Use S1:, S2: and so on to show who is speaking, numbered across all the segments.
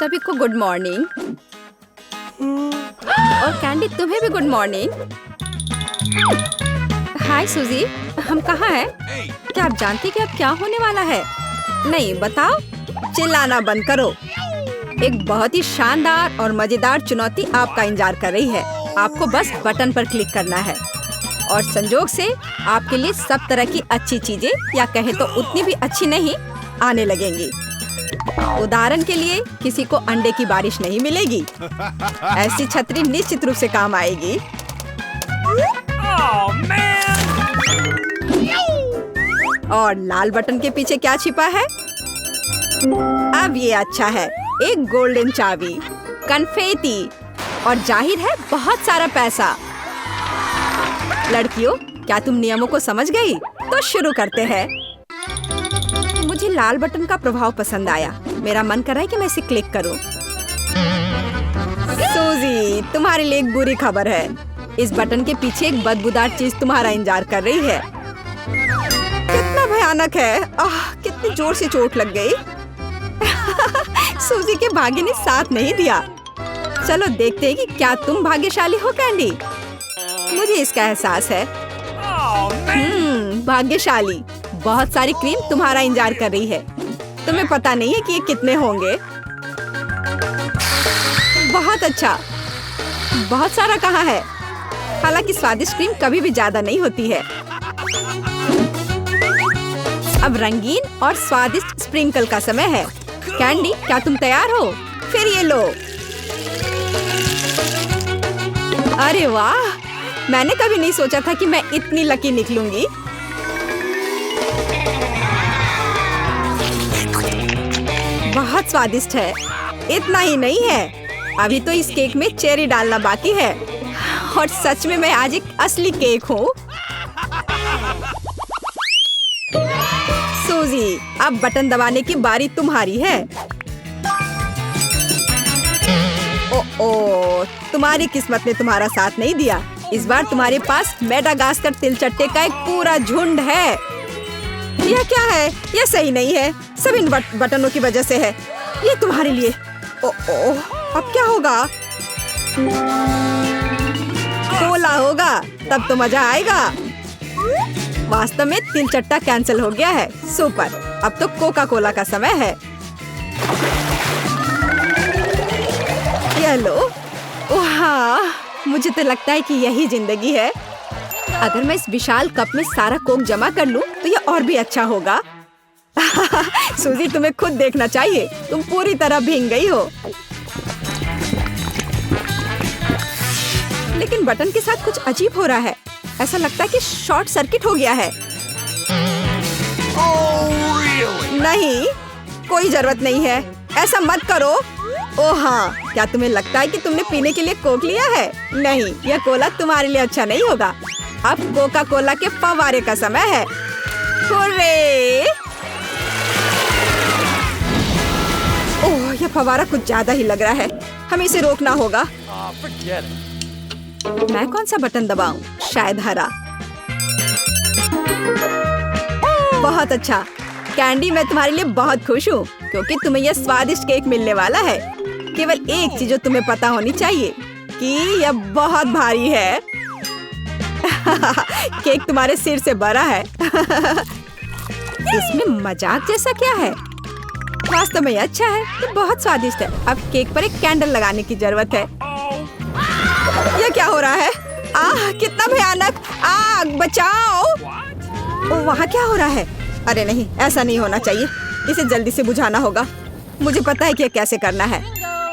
S1: सभी को good morning. और कैंडी तुम्हें भी गुड मॉर्निंग। हाय सूजी, हम कहाँ हैं? क्या आप जानती कि अब क्या होने वाला है? नहीं बताओ। चिल्लाना बंद करो। एक बहुत ही शानदार और मजेदार चुनौती आपका इंतजार कर रही है। आपको बस बटन पर क्लिक करना है और संजोग से आपके लिए सब तरह की अच्छी चीजें, या कहें तो उतनी भी अच्छी नहीं, आने लगेंगी। उदाहरण के लिए किसी को अंडे की बारिश नहीं मिलेगी। ऐसी छतरी निश्चित रूप से काम आएगी। और लाल बटन के पीछे क्या छिपा है? अब ये अच्छा है, एक गोल्डन चाबी, कन्फेटी और जाहिर है बहुत सारा पैसा। लड़कियों, क्या तुम नियमों को समझ गई? तो शुरू करते हैं। मुझे लाल बटन का प्रभाव पसंद आया। मेरा मन कर रहा है कि मैं इसे क्लिक करूं। सूजी, तुम्हारे लिए एक बुरी खबर है। इस बटन के पीछे एक बदबूदार चीज तुम्हारा इंतजार कर रही है। कितना भयानक है। कितनी जोर से चोट लग गई। सूजी के भाग्य ने साथ नहीं दिया। चलो देखते हैं कि क्या तुम भाग्यशाली हो कैंडी। मुझे इसका एहसास है। भाग्यशाली। बहुत सारी क्रीम तुम्हारा इंतजार कर रही है। तुम्हें पता नहीं है कि ये कितने होंगे। बहुत अच्छा। बहुत सारा कहाँ है? हालांकि स्वादिष्ट क्रीम कभी भी ज्यादा नहीं होती है। अब रंगीन और स्वादिष्ट स्प्रिंकल का समय है। कैंडी, क्या तुम तैयार हो? फिर ये लो। अरे वाह, मैंने कभी नहीं सोचा था कि मैं इतनी लकी निकलूंगी। बहुत स्वादिष्ट है। इतना ही नहीं है, अभी तो इस केक में चेरी डालना बाकी है। और सच में मैं आज एक असली केक हूँ। सूजी, अब बटन दबाने की बारी तुम्हारी है। ओ, तुम्हारी किस्मत ने तुम्हारा साथ नहीं दिया। इस बार तुम्हारे पास मेडागास्कर तिलचट्टे का एक पूरा झुंड है। यह क्या है? यह सही नहीं है। सब इन बटनों की वजह से है। ये तुम्हारे लिए। अब क्या होगा? कोला होगा, तब तो मजा आएगा। वास्तव में तिलचट्टा कैंसिल हो गया है। सुपर। अब तो कोका कोला का समय है। ये लो। हाँ, मुझे तो लगता है कि यही जिंदगी है। अगर मैं इस विशाल कप में सारा कोक जमा कर लूं, तो ये और भी अच्छा होगा। सूजी, तुम्हें खुद देखना चाहिए। तुम पूरी तरह भीग गई हो। लेकिन बटन के साथ कुछ अजीब हो रहा है। ऐसा लगता है कि शॉर्ट सर्किट हो गया है। नहीं, कोई जरूरत नहीं है। ऐसा मत करो। ओह हाँ, क्या तुम्हें लगता है कि तुमने पीने के लिए कोक लिया है? नहीं, यह कोला तुम्हारे लिए अच्छा नहीं होगा। अब कोका कोला के फव्वारे का समय है। हुर्रे! ओह, यह फव्वारा कुछ ज्यादा ही लग रहा है। हमें इसे रोकना होगा। मैं कौन सा बटन दबाऊं? शायद हरा। बहुत अच्छा कैंडी, मैं तुम्हारे लिए बहुत खुश हूँ, क्योंकि तुम्हें यह स्वादिष्ट केक मिलने वाला है। केवल एक चीज जो तुम्हें पता होनी चाहिए कि यह बहुत भारी है। केक तुम्हारे सिर से बड़ा है। इसमें मजाक जैसा क्या है? वास्तव में अच्छा है। ये बहुत स्वादिष्ट है। अब केक पर एक कैंडल लगाने की जरूरत है। यह क्या हो रहा है? कितना भयानक! आग, बचाओ! वहाँ क्या हो रहा है? अरे नहीं, ऐसा नहीं होना चाहिए। इसे जल्दी से बुझाना होगा। मुझे पता है कि यह कैसे करना है।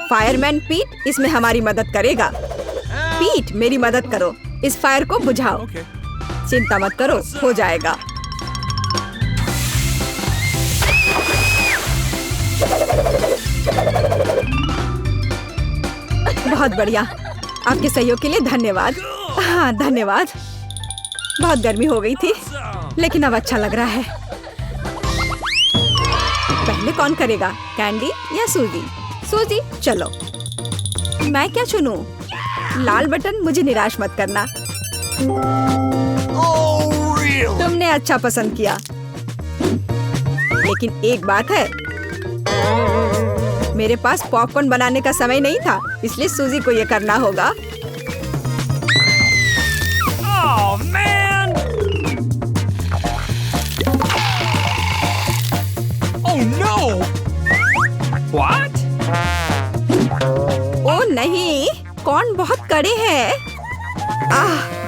S1: फायरमैन पीट इसमें हमारी मदद करेगा। पीट, मेरी मदद करो। इस फायर को बुझाओ। चिंता मत करो, हो जाएगा। बहुत बढ़िया। आपके सहयोग के लिए धन्यवाद। हाँ, धन्यवाद। बहुत गर्मी हो गई थी, लेकिन अब अच्छा लग रहा है। पहले कौन करेगा, कैंडी या सूजी? सूजी, चलो। मैं क्या चुनूं? लाल बटन, मुझे निराश मत करना। तुमने अच्छा पसंद किया। लेकिन एक बात है, मेरे पास पॉपकॉर्न बनाने का समय नहीं था, इसलिए सूजी को ये करना होगा।
S2: Oh man! Oh no! What?
S1: ओ नहीं, कॉर्न बहुत कड़े हैं।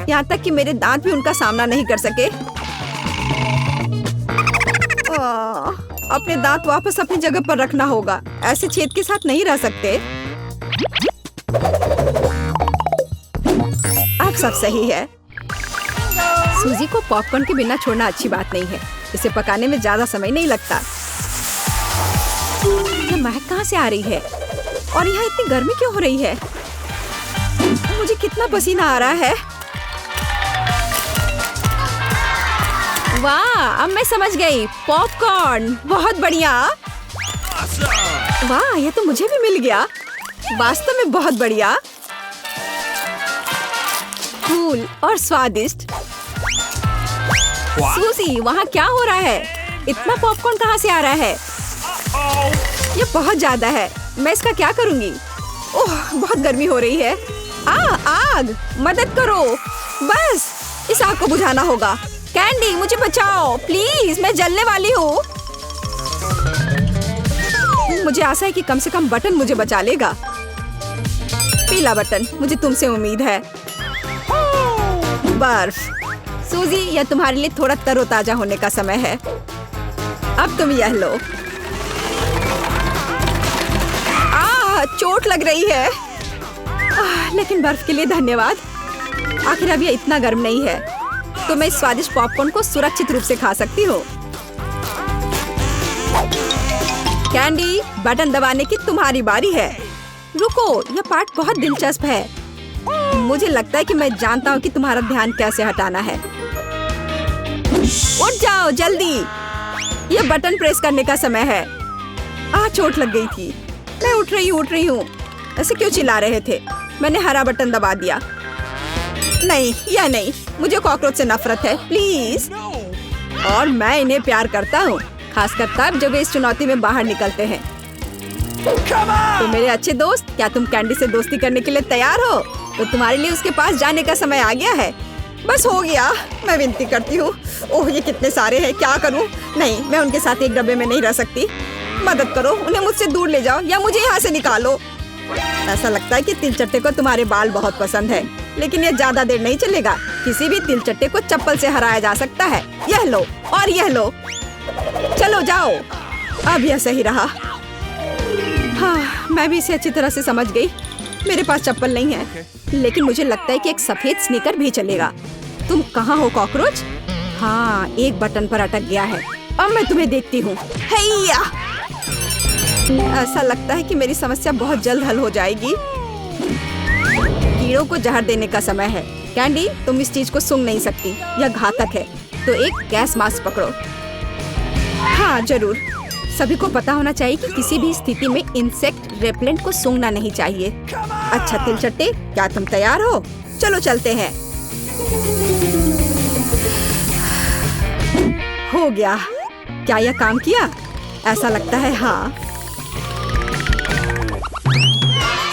S1: यहाँ तक कि मेरे दांत भी उनका सामना नहीं कर सके। अपने दांत वापस अपनी जगह पर रखना होगा। ऐसे छेद के साथ नहीं रह सकते। अब सब सही है। सूजी को पॉपकॉर्न के बिना छोड़ना अच्छी बात नहीं है। इसे पकाने में ज्यादा समय नहीं लगता। ये महक कहाँ से आ रही है? और यहाँ इतनी गर्मी क्यों हो रही है? मुझे कितना पसीना आ रहा है। वाह, अब मैं समझ गई। पॉपकॉर्न बहुत बढ़िया। वाह, ये तो मुझे भी मिल गया। वास्तव में बहुत बढ़िया, कूल और स्वादिष्ट। सूजी, वहाँ क्या हो रहा है? इतना पॉपकॉर्न कहाँ से आ रहा है? ये बहुत ज्यादा है। मैं इसका क्या करूँगी? ओह, बहुत गर्मी हो रही है। आग! मदद करो! बस इस आग को बुझाना होगा। कैंडी, मुझे बचाओ प्लीज, मैं जलने वाली हूँ। मुझे आशा है कि कम से कम बटन मुझे बचा लेगा। पीला बटन, मुझे तुमसे उम्मीद है। बर्फ। सूजी, यह तुम्हारे लिए थोड़ा तरोताजा होने का समय है। अब तुम यह लो। चोट लग रही है। लेकिन बर्फ के लिए धन्यवाद। आखिर अब यह इतना गर्म नहीं है, तो मैं इस स्वादिष्ट पॉपकॉर्न को सुरक्षित रूप से खा सकती हूँ। कैंडी, बटन दबाने की तुम्हारी बारी है। रुको, यह पार्ट बहुत दिलचस्प है। मुझे लगता है कि मैं जानता हूँ कि तुम्हारा ध्यान कैसे हटाना है। उठ जाओ जल्दी, यह बटन प्रेस करने का समय है। चोट लग गई थी। मैं उठ रही हूँ। ऐसे क्यों चिल्ला रहे थे? मैंने हरा बटन दबा दिया। नहीं, यह नहीं, मुझे कॉकरोच से नफरत है, प्लीज। और मैं इन्हें प्यार करता हूँ, खासकर तब जब वे इस चुनौती में बाहर निकलते हैं। तो मेरे अच्छे दोस्त, क्या तुम कैंडी से दोस्ती करने के लिए तैयार हो? तो तुम्हारे लिए उसके पास जाने का समय आ गया है। बस हो गया, मैं विनती करती हूँ। ओह, ये कितने सारे हैं, क्या करूँ? नहीं, मैं उनके साथ एक डब्बे में नहीं रह सकती। मदद करो, उन्हें मुझसे दूर ले जाओ या मुझे यहाँ से निकालो। ऐसा लगता है कि तिलचट्टे को तुम्हारे बाल बहुत पसंद है, लेकिन यह ज्यादा देर नहीं चलेगा। किसी भी तिलचट्टे को चप्पल से हराया जा सकता है। यह लो और यह लो। चलो जाओ। अब यह सही रहा। हाँ, मैं भी इसे अच्छी तरह से समझ गई। मेरे पास चप्पल नहीं है, लेकिन मुझे लगता है कि एक सफेद स्नीकर भी चलेगा। तुम कहाँ हो कॉकरोच? हाँ, एक बटन पर अटक गया है। अब मैं तुम्हें देखती हूँ। हैया! ऐसा लगता है कि मेरी समस्या बहुत जल्द हल हो जाएगी। कीड़ों को जहर देने का समय है। कैंडी, तुम इस चीज को सूंघ नहीं सकती, यह घातक है। तो एक गैस मास्क पकड़ो। हाँ जरूर, सभी को पता होना चाहिए कि किसी भी स्थिति में इंसेक्ट रेपेलेंट को सूंघना नहीं चाहिए। अच्छा तिलचट्टे, क्या तुम तैयार हो? चलो चलते हैं। हो गया। क्या यह काम किया? ऐसा लगता है हाँ।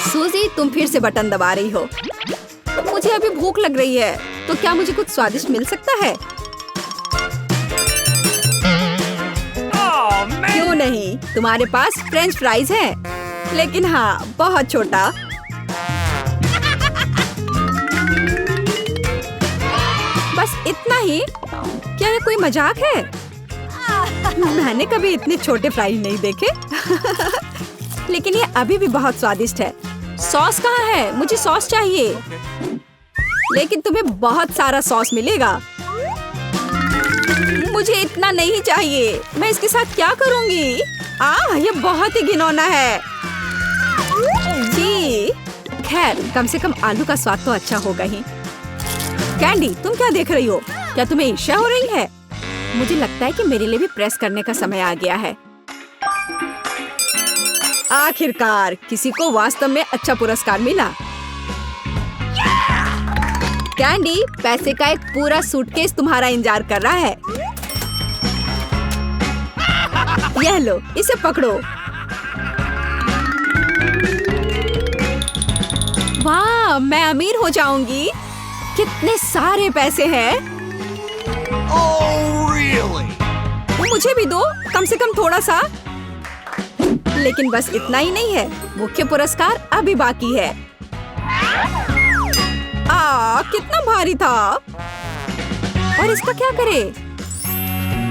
S1: सूजी, तुम फिर से बटन दबा रही हो। मुझे अभी भूख लग रही है, तो क्या मुझे कुछ स्वादिष्ट मिल सकता है? क्यों नहीं, तुम्हारे पास फ्रेंच फ्राइज है, लेकिन हाँ, बहुत छोटा। बस इतना ही? क्या ये कोई मजाक है? मैंने कभी इतने छोटे फ्राइज नहीं देखे। लेकिन ये अभी भी बहुत स्वादिष्ट है। सॉस कहाँ है? मुझे सॉस चाहिए। लेकिन तुम्हें बहुत सारा सॉस मिलेगा। मुझे इतना नहीं चाहिए। मैं इसके साथ क्या करूँगी? ये बहुत ही घिनौना है। जी, खैर कम से कम आलू का स्वाद तो अच्छा होगा ही। कैंडी, तुम क्या देख रही हो? क्या तुम्हें ईर्ष्या हो रही है? मुझे लगता है कि मेरे लिए भी प्रेस करने का समय आ गया है। आखिरकार किसी को वास्तव में अच्छा पुरस्कार मिला। कैंडी, पैसे का एक पूरा सूटकेस तुम्हारा इंतजार कर रहा है। यह लो, इसे पकड़ो। मैं अमीर हो जाऊंगी। कितने सारे पैसे हैं।
S2: Oh, really?
S1: मुझे भी दो, कम से कम थोड़ा सा। लेकिन बस इतना ही नहीं है, मुख्य पुरस्कार अभी बाकी है। कितना भारी था। और इसका क्या करे?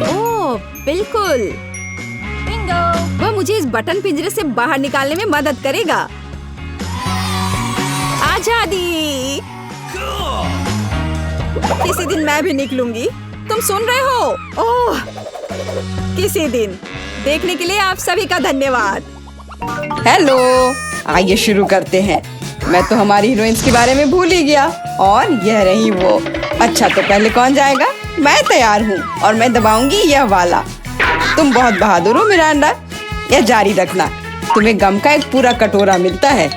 S1: ओह, बिल्कुल। बिंगो। वह मुझे इस बटन पिंजरे से बाहर निकालने में मदद करेगा। आजादी। किसी दिन मैं भी निकलूंगी। तुम सुन रहे हो? ओह, किसी दिन। देखने के लिए आप सभी का धन्यवाद।
S3: हेलो, आइए शुरू करते हैं। मैं तो हमारी हीरोइंस के बारे में भूल ही गया। और यह रही वो। अच्छा, तो पहले कौन जाएगा? मैं तैयार हूँ और मैं दबाऊंगी यह वाला। तुम बहुत बहादुर हो मिरांडा, यह जारी रखना। तुम्हें गम का एक पूरा कटोरा मिलता है।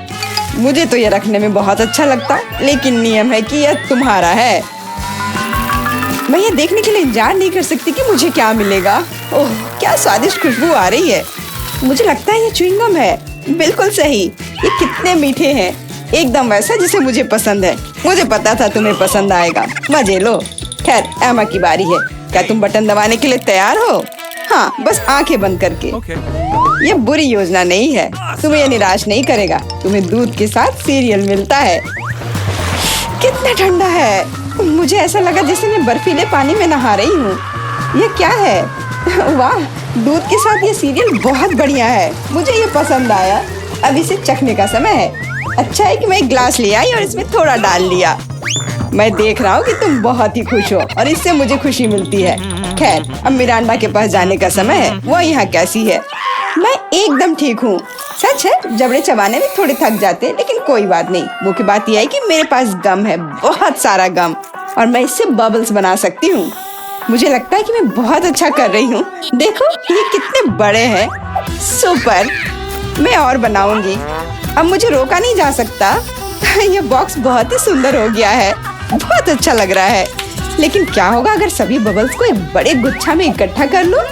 S3: मुझे तो यह रखने में बहुत अच्छा लगता, लेकिन नियम है कि यह तुम्हारा है। मैं ये देखने के लिए इंतजार नहीं कर सकती कि मुझे क्या मिलेगा। ओह, क्या स्वादिष्ट खुशबू आ रही है। मुझे लगता है ये च्युइंगम है। बिल्कुल सही। ये कितने मीठे हैं, एकदम वैसा जिसे मुझे पसंद है। मुझे पता था तुम्हें पसंद आएगा। मजे लो। खैर, एमा की बारी है। क्या तुम बटन दबाने के लिए तैयार हो? हाँ, बस आंखें बंद करके।
S2: Okay.
S3: ये बुरी योजना नहीं है। तुम्हें ये निराश नहीं करेगा। तुम्हें दूध के साथ सीरियल मिलता है। कितना ठंडा है। मुझे ऐसा लगा जैसे मैं बर्फीले पानी में नहा रही हूँ। ये क्या है? वाह, दूध के साथ ये सीरियल बहुत बढ़िया है। मुझे ये पसंद आया। अब इसे चखने का समय है। अच्छा है कि मैं एक ग्लास ले आई और इसमें थोड़ा डाल लिया। मैं देख रहा हूँ कि तुम बहुत ही खुश हो और इससे मुझे खुशी मिलती है। खैर, अब मिरांडा के पास जाने का समय है। वो यहाँ कैसी है? मैं एकदम ठीक हूँ। सच है, जबड़े चबाने में थोड़े थक जाते हैं, लेकिन कोई बात नहीं। मुख्य बात यह है कि मेरे पास गम है, बहुत सारा गम, और मैं इससे बबल्स बना सकती हूँ। मुझे लगता है कि मैं बहुत अच्छा कर रही हूँ। देखो, ये कितने बड़े हैं। सुपर। मैं और बनाऊंगी। अब मुझे रोका नहीं जा सकता। ये बॉक्स बहुत ही सुंदर हो गया है। बहुत अच्छा लग रहा है। लेकिन क्या होगा अगर सभी बबल्स को एक बड़े गुच्छा में इकट्ठा कर लूं?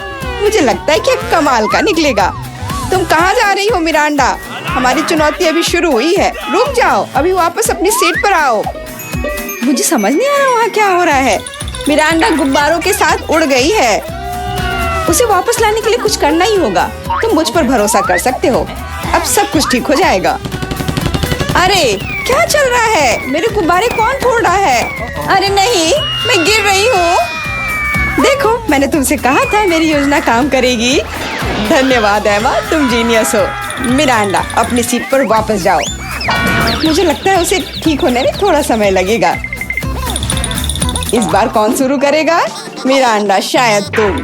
S3: मुझे लगता है कि कमाल का निकलेगा। तुम कहाँ जा रही हो मिरांडा? हमारी चुनौती अभी शुरू हुई है। रुक जाओ, अभी वापस अपनी सीट पर आओ। मुझे समझ नहीं आ रहा वहाँ क्या हो रहा है। मिरांडा गुब्बारों के साथ उड़ गई है। उसे वापस लाने के लिए कुछ करना ही होगा। तुम मुझ पर भरोसा कर सकते हो। अब सब कुछ ठीक हो जाएगा। अरे, क्या चल रहा है? मेरे गुब्बारे कौन फोड़ रहा है? अरे नहीं, मैं गिर रही हूँ। देखो, मैंने तुमसे कहा था मेरी योजना काम करेगी। धन्यवाद एमा, तुम जीनियस हो। मिरांडा, अपनी सीट पर वापस जाओ। मुझे लगता है उसे ठीक होने में थोड़ा समय लगेगा। इस बार कौन शुरू करेगा? मिरांडा, शायद तुम।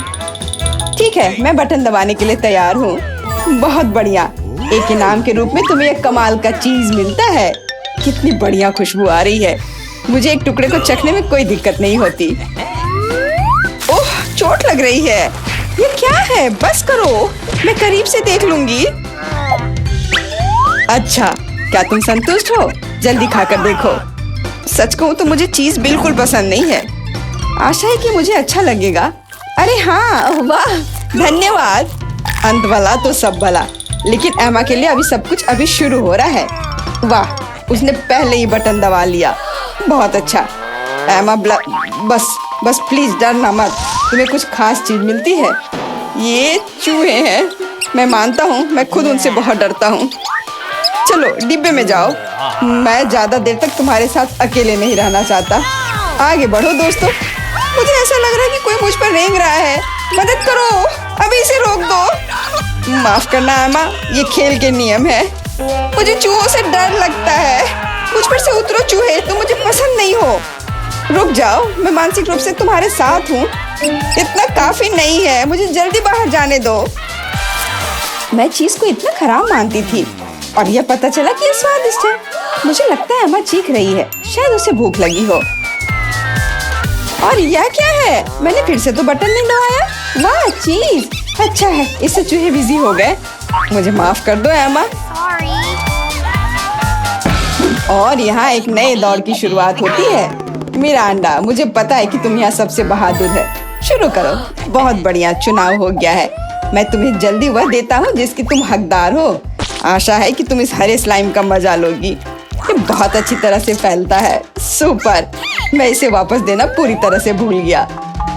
S3: ठीक है, मैं बटन दबाने के लिए तैयार हूँ। बहुत बढ़िया। एक इनाम के रूप में तुम्हें एक कमाल का चीज मिलता है। कितनी बढ़िया खुशबू आ रही है। मुझे एक टुकड़े को चखने में कोई दिक्कत नहीं होती। ओह, चोट लग रही है। ये क्या है? बस करो, मैं करीब से देख लूंगी। अच्छा, क्या तुम संतुष्ट हो? जल्दी खाकर देखो। सच कहूँ तो मुझे चीज बिल्कुल पसंद नहीं है। आशा है कि मुझे अच्छा लगेगा। अरे हाँ, वाह, धन्यवाद। अंत भला तो सब भला। लेकिन एमा के लिए अभी सब कुछ अभी शुरू हो रहा है। वाह, उसने पहले ही बटन दबा लिया। बहुत अच्छा। एमा, बस प्लीज डरना मत। तुम्हें कुछ खास चीज मिलती है। ये चूहे हैं। मैं मानता हूँ, मैं खुद उनसे बहुत डरता हूँ। चलो डिब्बे में जाओ। मैं ज्यादा देर तक तुम्हारे साथ अकेले नहीं रहना चाहता। आगे बढ़ो दोस्तों। मुझे ऐसा लग रहा है कि कोई मुझ पर रेंग रहा है। मदद करो, अभी इसे रोक दो। माफ करना एमा, ये खेल के नियम है। मुझे चूहों से डर लगता है। मुझ पर से उतरो चूहे, तुम मुझे पसंद नहीं हो। रुक जाओ, मैं मानसिक रूप से तुम्हारे साथ हूँ। इतना काफी नहीं है, मुझे जल्दी बाहर जाने दो। मैं चीज को इतना खराब मानती थी और यह पता चला कि यह स्वादिष्ट है। मुझे लगता है एमा चीख रही है, शायद उसे भूख लगी हो। और यह क्या है? मैंने फिर से तो बटन नहीं दबाया। वाह, चीज। अच्छा है, इससे चूहे बिजी हो गए। मुझे माफ कर दो एमा। और यहाँ एक नए दौर की शुरुआत होती है। मिरांडा, मुझे पता है कि तुम यहाँ सबसे बहादुर है। शुरू करो। बहुत बढ़िया, चुनाव हो गया है। मैं तुम्हें जल्दी वह देता हूँ जिसकी तुम हकदार हो। आशा है कि तुम इस हरे स्लाइम का मजा लोगी। ये बहुत अच्छी तरह से फैलता है। सुपर, मैं इसे वापस देना पूरी तरह से भूल गया।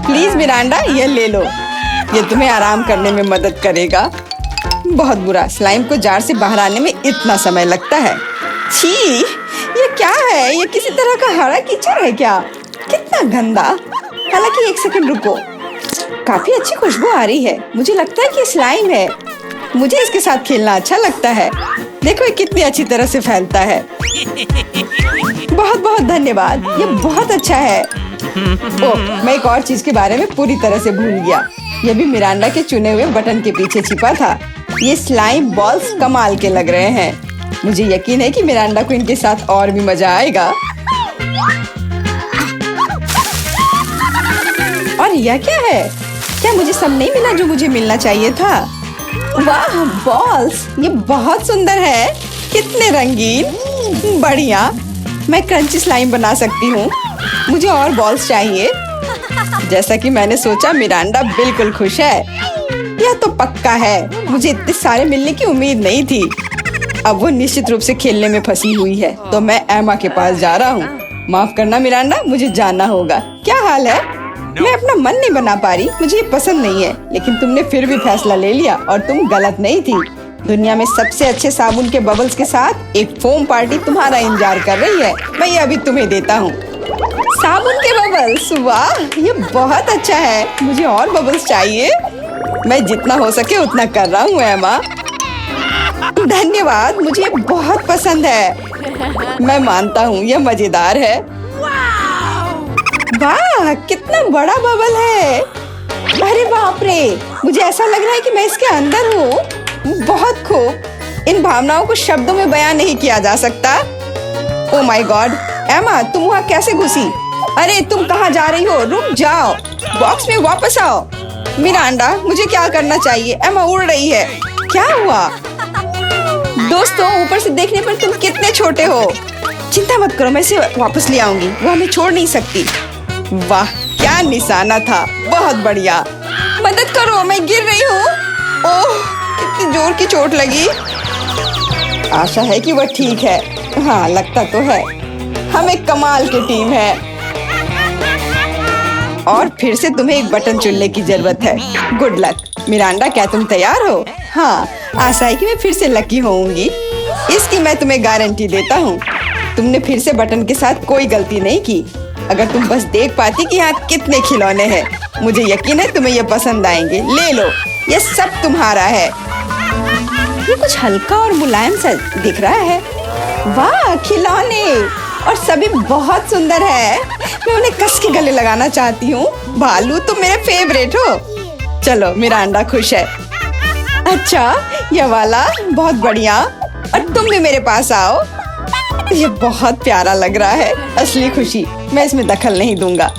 S3: प्लीज मिरांडा, ये ले लो, ये तुम्हें आराम करने में मदद करेगा। बहुत बुरा, स्लाइम को जार से बाहर आने में इतना समय लगता है। छी, ये क्या है? ये किसी तरह का हरा कीचड़ है क्या? कितना गंदा। हालांकि एक सेकंड रुको, काफी अच्छी खुशबू आ रही है। मुझे लगता है कि स्लाइम है। मुझे इसके साथ खेलना अच्छा लगता है। देखो ये कितनी अच्छी तरह से फैलता है। बहुत बहुत धन्यवाद, ये बहुत अच्छा है। ओह, मैं एक और चीज के बारे में पूरी तरह से भूल गया। ये भी मिरांडा के चुने हुए बटन के पीछे छिपा था। ये स्लाइम बॉल्स कमाल के लग रहे हैं। मुझे यकीन है कि मिरांडा को इनके साथ और भी मजा आएगा। और यह क्या है? क्या मुझे सब नहीं मिला जो मुझे मिलना चाहिए था? वाह बॉल्स, ये बहुत सुंदर है। कितने रंगीन, बढ़िया। मैं क्रंची स्लाइम बना सकती हूँ। मुझे और बॉल्स चाहिए। जैसा कि मैंने सोचा, मिरांडा बिल्कुल खुश है। यह तो पक्का है, मुझे इतने सारे मिलने की उम्मीद नहीं थी। अब वो निश्चित रूप से खेलने में फंसी हुई है, तो मैं एमा के पास जा रहा हूँ। माफ करना मिरांडा, मुझे जाना होगा। क्या हाल है? मैं अपना मन नहीं बना पा रही, मुझे ये पसंद नहीं है। लेकिन तुमने फिर भी फैसला ले लिया और तुम गलत नहीं थी। दुनिया में सबसे अच्छे साबुन के बबल्स के साथ एक फोम पार्टी तुम्हारा इंतजार कर रही है। मैं ये अभी तुम्हें देता हूँ। साबुन के बबल्स, वाह ये बहुत अच्छा है। मुझे और बबल्स चाहिए। मैं जितना हो सके उतना कर रहा हूँ एमा। धन्यवाद, मुझे ये बहुत पसंद है। मैं मानता हूँ यह मजेदार है। वाह कितना बड़ा बबल है। अरे बाप रे, मुझे ऐसा लग रहा है कि मैं इसके अंदर हूँ। बहुत खूब, इन भावनाओं को शब्दों में बयान नहीं किया जा सकता। ओह माय गॉड, एमा तुम वहाँ कैसे घुसी? अरे तुम कहाँ जा रही हो? रुक जाओ, बॉक्स में वापस आओ। मिरांडा, मुझे क्या करना चाहिए? एमा उड़ रही है। क्या हुआ? दोस्तों, ऊपर से देखने पर तुम कितने छोटे हो। चिंता मत करो, मैं इसे वापस ले आऊंगी। वो हमें छोड़ नहीं सकती। वाह क्या निशाना था, बहुत बढ़िया। मदद करो, मैं गिर रही हूँ। ओह कितनी जोर की चोट लगी। आशा है कि वह ठीक है। हाँ लगता तो है। हम एक कमाल की टीम है। और फिर से तुम्हें एक बटन चुनने की जरूरत है। Good luck. मिरांडा, क्या तुम तैयार हो? हाँ, आशा है कि मैं फिर से लकी होऊंगी। इसकी मैं तुम्हें गारंटी देता हूँ। तुमने फिर से बटन के साथ कोई गलती नहीं की। अगर तुम बस देख पाती कि यहाँ कितने खिलौने हैं, मुझे यकीन है तुम्हें ये पसंद आएंगे। ले लो, ये सब तुम्हारा है। ये कुछ हल्का और मुलायम सा दिख रहा है। वाह खिलौने, और सभी बहुत सुंदर है। मैं उन्हें कस के गले लगाना चाहती हूँ। भालू तुम मेरे फेवरेट हो। चलो मिरांडा खुश है। अच्छा ये वाला बहुत बढ़िया। और तुम भी मेरे पास आओ। ये बहुत प्यारा लग रहा है। असली खुशी, मैं इसमें दखल नहीं दूंगा।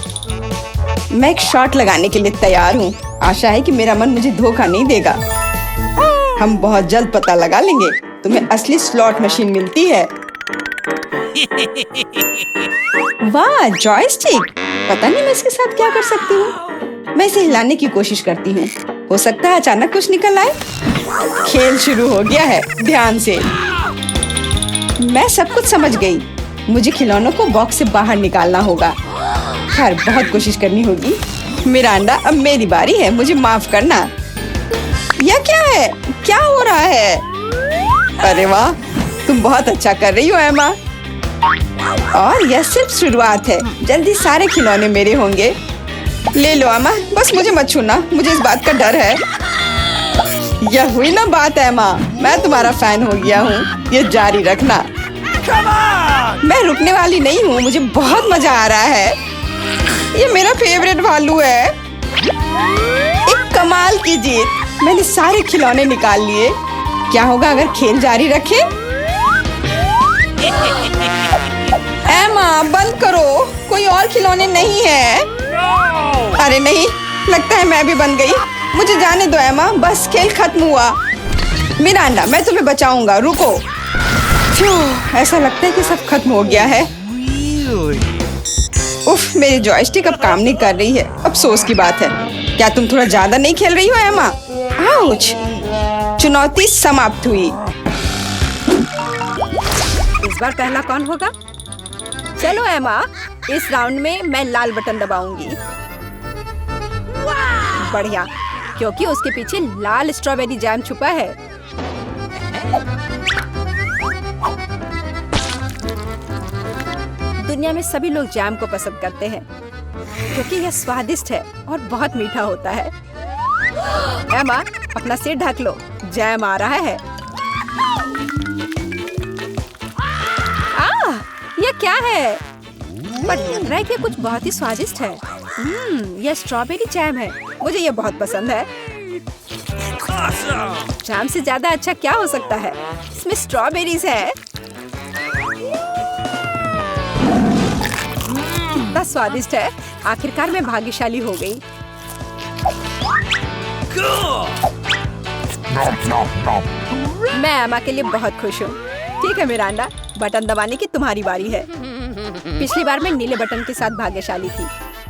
S3: मैं एक शॉट लगाने के लिए तैयार हूँ। आशा है कि मेरा मन मुझे धोखा नहीं देगा। हम बहुत जल्द पता लगा लेंगे। तुम्हें असली स्लॉट मशीन मिलती है। वाह जॉयस्टिक, पता नहीं मैं इसके साथ क्या कर सकती हूँ। मैं इसे हिलाने की कोशिश करती हूँ। हो सकता है अचानक कुछ निकल आए। खेल शुरू हो गया है, ध्यान से। मैं सब कुछ समझ गई। मुझे खिलौनों को बॉक्स से बाहर निकालना होगा। खैर बहुत कोशिश करनी होगी। मिरांडा, अब मेरी बारी है, मुझे माफ करना। यह क्या है? क्या हो रहा है? अरे वाह, तुम बहुत अच्छा कर रही हो एमा। और यह सिर्फ शुरुआत है। जल्दी सारे खिलौने मेरे होंगे। ले लो एमा, बस मुझे मत छूना, मुझे इस बात का डर है। यह हुई ना बात एमा, मैं तुम्हारा फैन हो गया हूँ। ये जारी रखना। मैं रुकने वाली नहीं हूँ। मुझे बहुत मजा आ रहा है। ये मेरा फेवरेट भालू है। एक कमाल की जीत। मैंने सारे खिलौने निकाल लिए। क्या होगा अगर खेल जारी रखे? एमा बंद करो, कोई और खिलौने नहीं है। अरे नहीं, लगता है मैं भी बन गई। मुझे जाने दो एमा, बस खेल खत्म हुआ। मिरांडा, मैं तुम्हें बचाऊंगा, रुको। ऐसा लगता है कि सब खत्म हो गया है। उफ, मेरी जॉयस्टिक अब काम नहीं कर रही है। अफसोस की बात है। क्या तुम थोड़ा ज्यादा नहीं खेल रही हो एमा? आउच! चुनौती समाप्त हुई।
S1: इस बार पहला कौन होगा? चलो एमा, इस राउंड में मैं लाल बटन दबाऊंगी। बढ़िया, क्योंकि उसके पीछे लाल स्ट्रॉबेरी जैम छुपा है। दुनिया में सभी लोग जैम को पसंद करते हैं क्योंकि यह स्वादिष्ट है और बहुत मीठा होता है। एमा, अपना सिर ढक लो, जैम आ रहा है। यह क्या है? पर लग रहा है कि कुछ बहुत ही स्वादिष्ट है। यह स्ट्रॉबेरी जैम है, मुझे यह बहुत पसंद है।
S2: Awesome!
S1: जैम से ज्यादा अच्छा क्या हो सकता है? इसमें स्ट्रॉबेरीज है। कितना स्वादिष्ट है। आखिरकार मैं भाग्यशाली हो गई।
S2: Cool!
S1: मैं एमा के लिए बहुत खुश हूँ। ठीक है मिरांडा, बटन दबाने की तुम्हारी बारी है। पिछली बार मैं नीले बटन के साथ भाग्यशाली थी।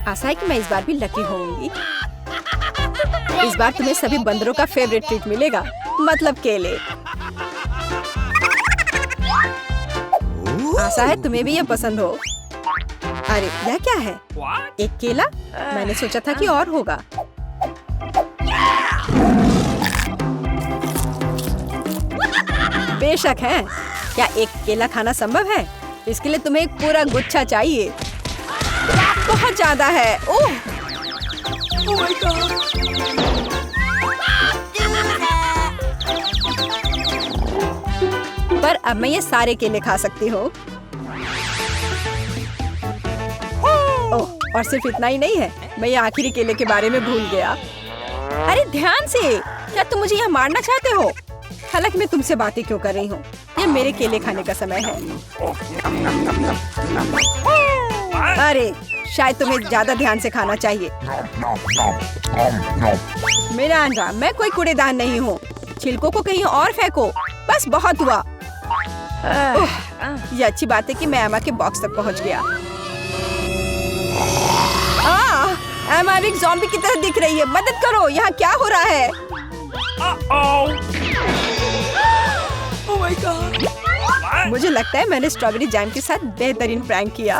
S1: आशा है कि मैं इस बार भी लकी होंगी। इस बार तुम्हें सभी बंदरों का फेवरेट ट्रीट मिलेगा, मतलब केले। आशा है तुम्हें भी ये पसंद हो। अरे यह क्या है?
S2: What?
S1: एक केला? मैंने सोचा था कि और होगा। बेशक है। क्या एक केला खाना संभव है? इसके लिए तुम्हें एक पूरा गुच्छा चाहिए। बहुत ज्यादा है। ओह!
S2: Oh my god!
S1: पर अब मैं ये सारे केले खा सकती हूँ। ओह, और सिर्फ इतना ही नहीं है, मैं ये आखिरी केले के बारे में भूल गया। अरे ध्यान से! क्या तुम मुझे यहाँ मारना चाहते हो? हालांकि मैं तुमसे बातें क्यों कर रही हूँ? ये मेरे केले खाने का समय है। अरे शायद तुम्हें ज्यादा ध्यान से खाना चाहिए। मिरांडा, मैं कोई कूड़ेदान नहीं हूँ। छिलकों को कहीं और फेंको। बस बहुत हुआ। ये अच्छी बात है कि मैं एमा के बॉक्स तक पहुँच गया। एमा एक ज़ॉम्बी की तरह दिख रही है। मदद करो, यहाँ क्या हो रहा है?
S2: Uh-oh! Oh my god! What?
S1: मुझे लगता है मैंने स्ट्रॉबेरी जैम के साथ बेहतरीन प्रैंक किया।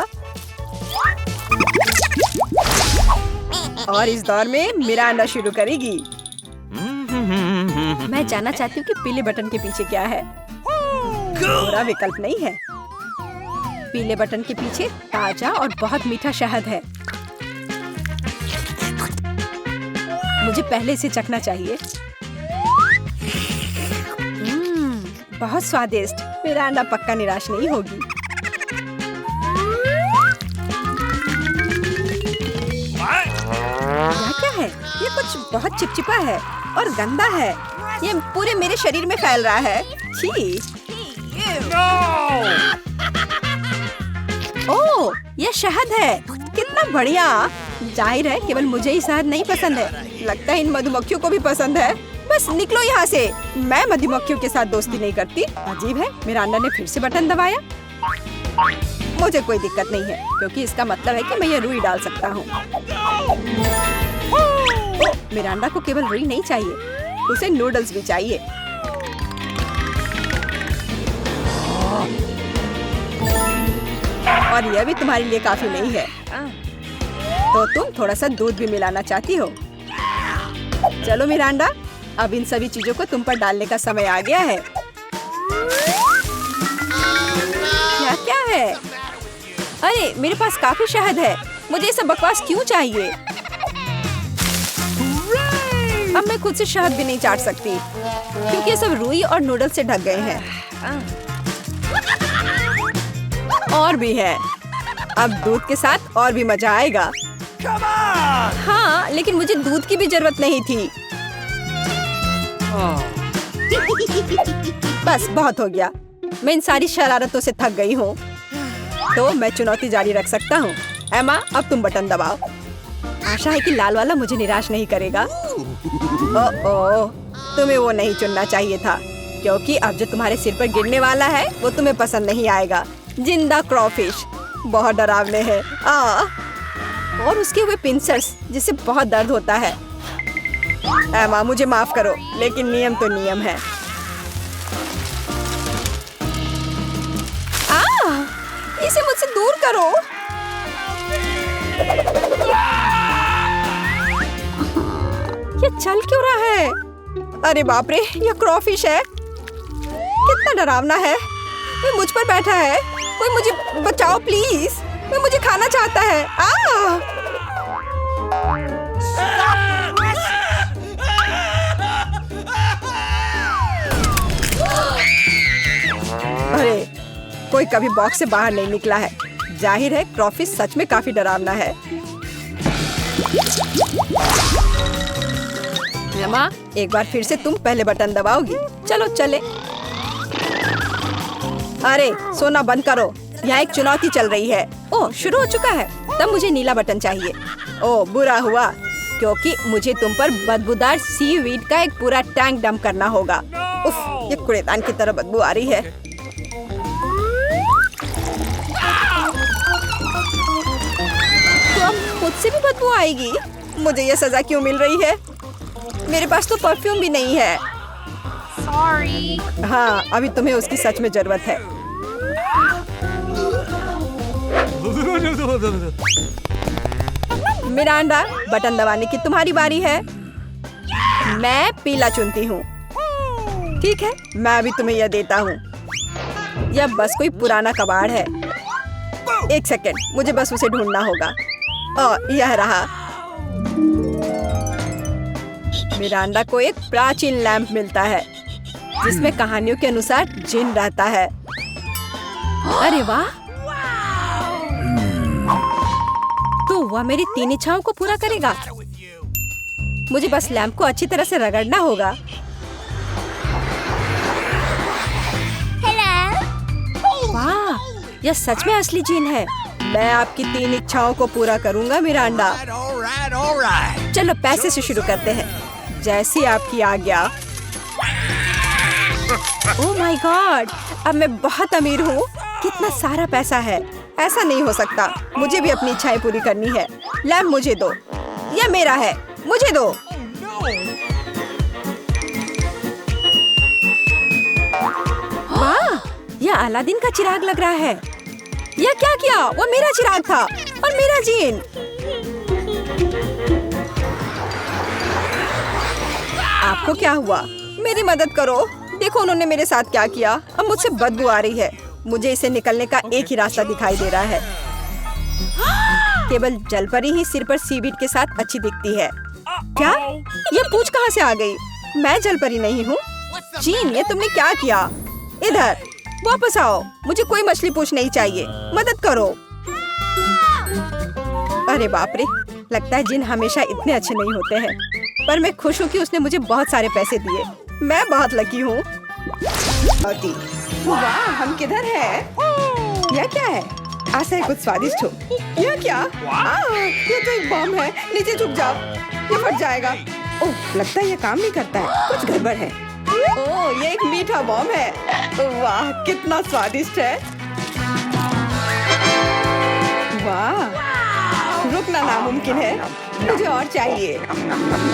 S1: और इस दौर में मिरांडा शुरू करेगी। मैं जानना चाहती हूँ कि पीले बटन के पीछे क्या है। बुरा विकल्प नहीं है। पीले बटन के पीछे ताजा और बहुत मीठा शहद है। मुझे पहले इसे चखना चाहिए। बहुत स्वादिष्ट। मिरांडा पक्का निराश नहीं होगी।
S2: What?
S1: यह क्या है? ये कुछ बहुत चिपचिपा है और गंदा है। ये पूरे मेरे शरीर में फैल रहा है। छी!
S2: No!
S1: ओह, ये शहद है। कितना बढ़िया। जाहिर है केवल मुझे ही शहद नहीं पसंद है। लगता है इन मधुमक्खियों को भी पसंद है। बस निकलो यहाँ से। मैं मधुमक्खियों के साथ दोस्ती नहीं करती। अजीब है, मिरांडा ने फिर से बटन दबाया। मुझे कोई दिक्कत नहीं है क्योंकि इसका मतलब है कि मैं ये रुई डाल सकता हूँ। मिरांडा को केवल रुई नहीं चाहिए, उसे नूडल्स भी चाहिए। और यह भी तुम्हारे लिए काफी नहीं है। तो तुम थोड़ा सा दूध भी मिलाना चाहती हो? चलो मिरांडा, अब इन सभी चीजों को तुम पर डालने का समय आ गया है। क्या क्या है? अरे मेरे पास काफी शहद है। मुझे ये सब बकवास क्यों चाहिए? अब मैं खुद से शहद भी नहीं चाट सकती क्योंकि ये सब रुई और नूडल्स से ढक गए हैं। और भी है। अब दूध के साथ और भी मजा आएगा।
S2: Come on!
S1: हाँ, लेकिन मुझे दूध की भी जरूरत नहीं थी।
S2: Oh.
S1: बस बहुत हो गया। मैं इन सारी शरारतों से थक गई हूँ। तो मैं चुनौती जारी रख सकता हूँ। एमा, अब तुम बटन दबाओ। आशा है कि लाल वाला मुझे निराश नहीं करेगा। ओह, तुम्हें वो नहीं चुनना चाहिए था क्योंकि अब जो तुम्हारे सिर पर गिरने वाला है वो तुम्हें पसंद नहीं आएगा। जिंदा क्रॉफिश बहुत डरावने हैं। और उसके हुए पिंसर्स जिससे बहुत दर्द होता है। एमा, मुझे माफ करो, लेकिन नियम तो नियम है। इसे मुझसे दूर करो। ये चल क्यों रहा है? अरे बाप रे, ये क्रॉफिश है। कितना डरावना है। ये मुझ पर बैठा है। कोई मुझे बचाओ प्लीज। ये मुझे खाना चाहता है। अरे, कोई कभी बॉक्स से बाहर नहीं निकला है। जाहिर है क्रॉफिश सच में काफी डरावना है। माँ, एक बार फिर से तुम पहले बटन दबाओगी। चलो चले। अरे सोना बंद करो, यहाँ एक चुनौती चल रही है। ओह, शुरू हो चुका है। तब मुझे नीला बटन चाहिए। ओह, बुरा हुआ, क्योंकि मुझे तुम पर बदबूदार सीवीड का एक पूरा टैंक डंप करना होगा। उफ, ये कूड़ेदान की तरह बदबू आ रही है। तो अब मुझसे भी बदबू आएगी। मुझे ये सजा क्यों मिल रही है? मेरे पास तो परफ्यूम भी नहीं है।
S4: Sorry.
S1: हाँ, अभी तुम्हें उसकी सच में जरूरत है। मिरांडा, बटन दबाने की तुम्हारी बारी है। मैं पीला चुनती हूँ। ठीक है, मैं अभी तुम्हें यह देता हूँ। यह बस कोई पुराना कबाड़ है। एक सेकेंड, मुझे बस उसे ढूंढना होगा। यह रहा। मिरांडा को एक प्राचीन लैंप मिलता है जिसमें कहानियों के अनुसार जिन रहता है। अरे वाह! तो वह मेरी 3 इच्छाओं को पूरा करेगा। मुझे बस लैंप को अच्छी तरह से रगड़ना होगा। वाह! यह सच में असली जिन है। मैं आपकी 3 इच्छाओं को पूरा करूंगा मिरांडा।
S2: All right.
S1: चलो पैसे से शुरू करते हैं। जैसी आपकी आज्ञा। ओह माय गॉड, अब मैं बहुत अमीर हूँ। कितना सारा पैसा है। ऐसा नहीं हो सकता। मुझे भी अपनी इच्छाएं पूरी करनी है। लैम्प मुझे दो। यह मेरा है, मुझे दो। वाह, यह अलादीन का चिराग लग रहा है। यह क्या किया? वो मेरा चिराग था और मेरा जीन। आपको क्या हुआ? मेरी मदद करो। देखो उन्होंने मेरे साथ क्या किया। अब मुझसे बदबू आ रही है। मुझे इसे निकलने का एक ही रास्ता दिखाई दे रहा है। केवल जलपरी ही सिर पर सीवीड के साथ अच्छी दिखती है। क्या? ये पूंछ कहाँ से आ गई? मैं जलपरी नहीं हूँ। जीन, ये तुमने क्या किया? इधर वापस आओ। मुझे कोई मछली पूंछ नहीं चाहिए। मदद करो। अरे बाप रे, लगता है जिन हमेशा इतने अच्छे नहीं होते हैं। पर मैं खुश हूँ कि उसने मुझे बहुत सारे पैसे दिए। मैं बहुत लकी हूँ। वाह, हम किधर हैं? यह क्या है? आशा है कुछ स्वादिष्ट हो। यह क्या? ये तो एक बम है। नीचे झुक जाओ, ये फट जाएगा। ओह, लगता है ये काम नहीं करता है। कुछ गड़बड़ है। ओह, ये एक मीठा बम है। वाह, कितना स्वादिष्ट है। वाह, रुकना नामुमकिन है। मुझे और चाहिए।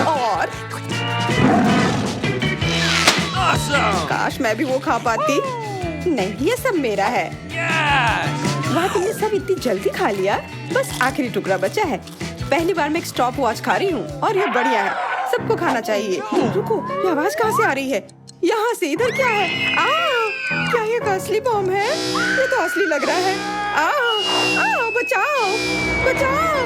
S1: और
S2: Awesome.
S1: काश मैं भी वो खा पाती। नहीं, ये सब मेरा है।
S2: Yes.
S1: वाह, तुमने सब इतनी जल्दी खा लिया। बस आखिरी टुकड़ा बचा है। पहली बार मैं एक स्टॉप वॉच खा रही हूँ और ये बढ़िया है। सबको खाना चाहिए। रुको, ये आवाज कहाँ से आ रही है? यहाँ से। इधर क्या है? क्या ये एक असली बम है? ये तो असली लग रहा है। बचाओ, बचाओ।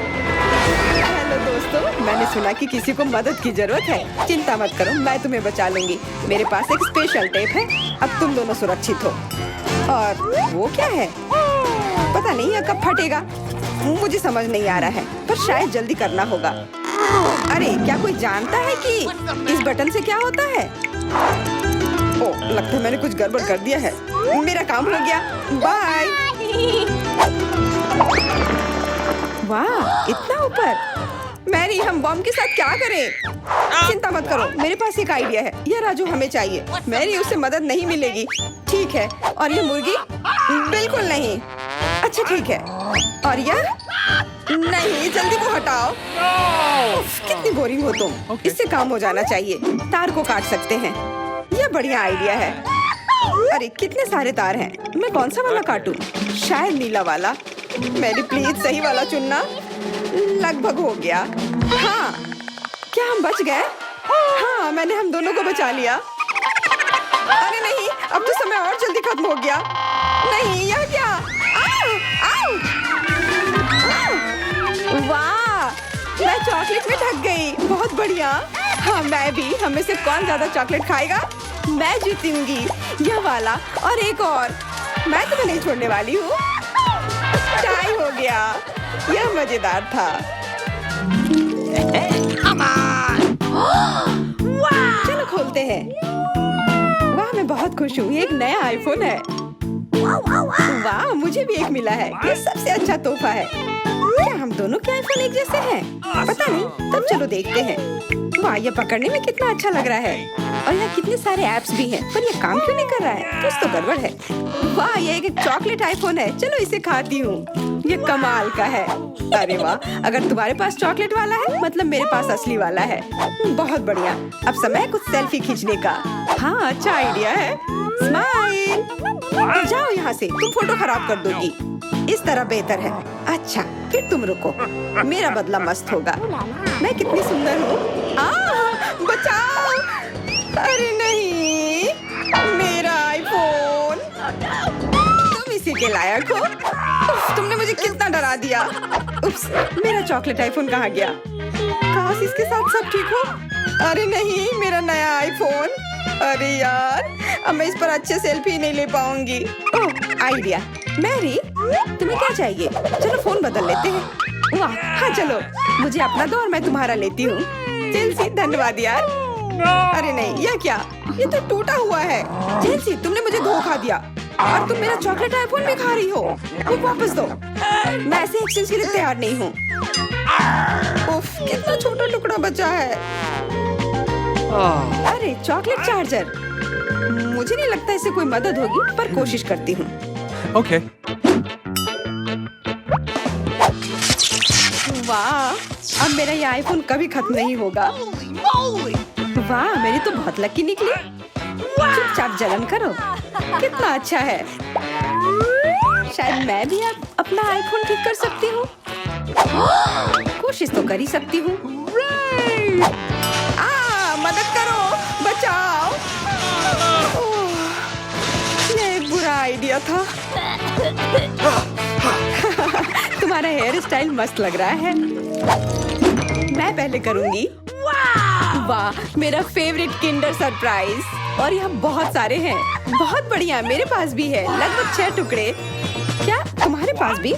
S1: हेलो दोस्तों, मैंने सुना कि किसी को मदद की जरूरत है। चिंता मत करो, मैं तुम्हें बचा लूंगी। मेरे पास एक स्पेशल टेप है। अब तुम दोनों सुरक्षित हो। और वो क्या है? पता नहीं यह कब फटेगा। मुझे समझ नहीं आ रहा है, पर शायद जल्दी करना होगा। अरे, क्या कोई जानता है कि इस बटन से क्या होता है? ओह, लगता है मैंने कुछ गड़बड़ कर दिया है। मेरा काम हो गया। बाय। वाह, इतना ऊपर। मैरी, हम बम के साथ क्या करें? चिंता मत करो, मेरे पास एक आइडिया है। यह राजू हमें चाहिए। मैरी, उससे मदद नहीं मिलेगी। ठीक है। और ये मुर्गी? बिल्कुल नहीं। अच्छा ठीक है। और यह? नहीं, जल्दी वो हटाओ। उफ, कितनी बोरिंग हो तुम। इससे काम हो जाना चाहिए। तार को काट सकते हैं। यह बढ़िया आइडिया है।
S3: अरे कितने सारे तार हैं, मैं कौन सा वाला काटूं? शायद नीला वाला। मेरी प्लीज सही वाला चुनना। लगभग हो गया। हाँ, क्या हम बच गए? हाँ, मैंने हम दोनों को बचा लिया। अरे नहीं, अब तो समय और जल्दी खत्म हो गया। नहीं, यह क्या? आओ, आओ! वाह, मैं चॉकलेट में ढक गई। बहुत बढ़िया। हाँ, मैं भी। हम में से कौन ज्यादा चॉकलेट खाएगा? मैं जीतूंगी। यह वाला और एक और। मैं तुम्हें नहीं छोड़ने वाली हूँ। टाई हो गया। यह मजेदार था। चलो खोलते हैं। वाह, मैं बहुत खुश हूँ। ये एक नया आईफोन है। वाह, मुझे भी एक मिला है। ये सबसे अच्छा तोहफा है। क्या हम दोनों के आईफोन एक जैसे हैं? पता नहीं, तब चलो देखते हैं। वाह, ये पकड़ने में कितना अच्छा लग रहा है। और यहाँ कितने सारे ऐप्स भी हैं, पर ये काम क्यों नहीं कर रहा है? कुछ तो गड़बड़ है। वाह, ये एक चॉकलेट आईफोन है। चलो इसे खाती हूँ। ये कमाल का है। अरे वाह, अगर तुम्हारे पास चॉकलेट वाला है, मतलब मेरे पास असली वाला है। बहुत बढ़िया। अब समय है कुछ सेल्फी खींचने का। हाँ, अच्छा आइडिया है। स्माइल। जाओ यहाँ से, तुम फोटो खराब कर दोगी। इस तरह बेहतर है। अच्छा, फिर तुम रुको। मेरा बदला मस्त होगा। मैं कितनी सुंदर हूँ। बचाओ! अरे नहीं, मेरा आईफोन। तुम इसी के लायक हो। उफ, तुमने मुझे कितना डरा दिया। उप्स, मेरा चॉकलेट आईफोन कहाँ गया? काश इसके साथ सब ठीक हो। अरे नहीं, मेरा नया आईफोन। अरे यार, अब मैं इस पर अच्छे सेल्फी नहीं ले पाऊंगी। ओह, आइडिया। मैरी, तुम्हें क्या चाहिए? चलो फोन बदल लेते हैं। वाह, हाँ चलो। मुझे अपना दो और मैं तुम्हारा लेती हूँ। जेलसी, धन्यवाद यार। अरे नहीं, यह क्या? ये तो टूटा हुआ है। जेलसी, तुमने मुझे धोखा दिया और तुम मेरा चॉकलेट आईफोन भी खा रही हो। वो वापस दो। मैं ऐसे एक्सचेंज के लिए तैयार नहीं हूँ। उफ, कितना छोटा टुकड़ा बचा है। अरे चॉकलेट चार्जर। मुझे नहीं लगता इससे कोई मदद होगी, पर कोशिश करती हूँ।
S2: Okay.
S3: वाह, अब मेरा ये आईफोन कभी खत्म नहीं होगा। वाह, मेरी तो बहुत लकी निकली। चुपचाप जलन करो। कितना अच्छा है। शायद मैं भी अब अपना आईफोन ठीक कर सकती हूँ। कोशिश तो कर ही सकती हूँ। मदद करो, बचाओ। ये एक बुरा आइडिया था। तुम्हारा हेयर स्टाइल मस्त लग रहा है। मैं पहले करूंगी। वाह, मेरा फेवरेट किंडर सरप्राइज। और यहाँ बहुत सारे हैं। बहुत बढ़िया, मेरे पास भी है। लगभग 6 टुकड़े। क्या तुम्हारे पास भी?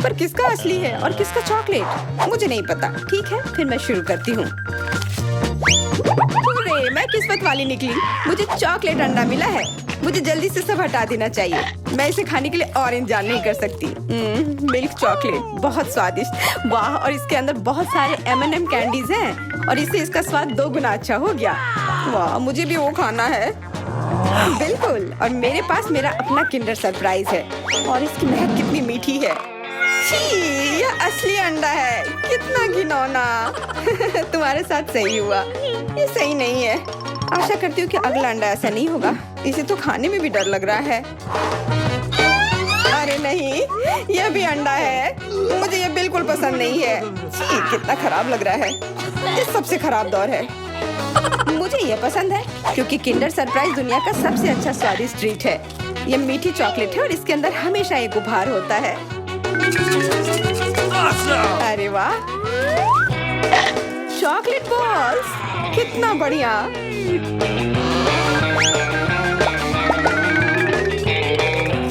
S3: पर किसका असली है और किसका चॉकलेट? मुझे नहीं पता। ठीक है, फिर मैं शुरू करती हूँ। मैं किस्मत वाली निकली। मुझे चॉकलेट अंडा मिला है। मुझे जल्दी से सब हटा देना चाहिए। मैं इसे खाने के लिए और इंतजार नहीं कर सकती। मिल्क चॉकलेट, बहुत स्वादिष्ट। वाह, और इसके अंदर बहुत सारे M&M कैंडीज हैं और इससे इसका स्वाद 2 गुना अच्छा हो गया। वाह, मुझे भी वो खाना है। बिल्कुल, और मेरे पास मेरा अपना किंडर सरप्राइज है और इसकी महक कितनी मीठी है। छी, यह असली अंडा है। कितना घिनौना। तुम्हारे साथ सही हुआ। ये सही नहीं है। आशा करती हूँ कि अगला अंडा ऐसा नहीं होगा। इसे तो खाने में भी डर लग रहा है। अरे नहीं, यह भी अंडा है। मुझे ये बिल्कुल पसंद नहीं है। छी, कितना खराब लग रहा है। ये सबसे खराब दौर है। मुझे ये पसंद है क्योंकि किंडर सरप्राइज दुनिया का सबसे अच्छा स्वादिष्ट ट्रीट है। ये मीठी चॉकलेट है और इसके अंदर हमेशा एक उपहार होता है। अरे वाह, चॉकलेट बॉल्स, कितना बढ़िया।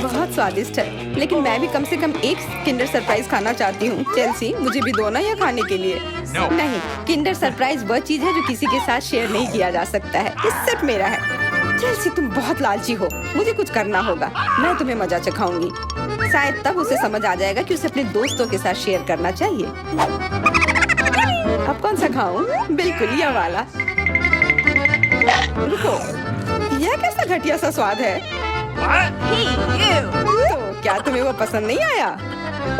S3: बहुत स्वादिष्ट है, लेकिन मैं भी कम से कम एक किंडर सरप्राइज खाना चाहती हूँ। चेल्सी, मुझे भी दो ना यह खाने के लिए।
S2: No.
S3: नहीं, किंडर सरप्राइज वह चीज है जो किसी के साथ शेयर नहीं किया जा सकता है। ये सिर्फ मेरा है। चेल्सी, तुम बहुत लालची हो। मुझे कुछ करना होगा। मैं तुम्हें मजा चखाऊंगी। शायद तब उसे समझ आ जाएगा कि उसे अपने दोस्तों के साथ शेयर करना चाहिए। अब कौन सा खाऊं? बिल्कुल यह वाला। रुको, यह कैसा घटिया सा स्वाद है? तो क्या तुम्हें वो पसंद नहीं आया?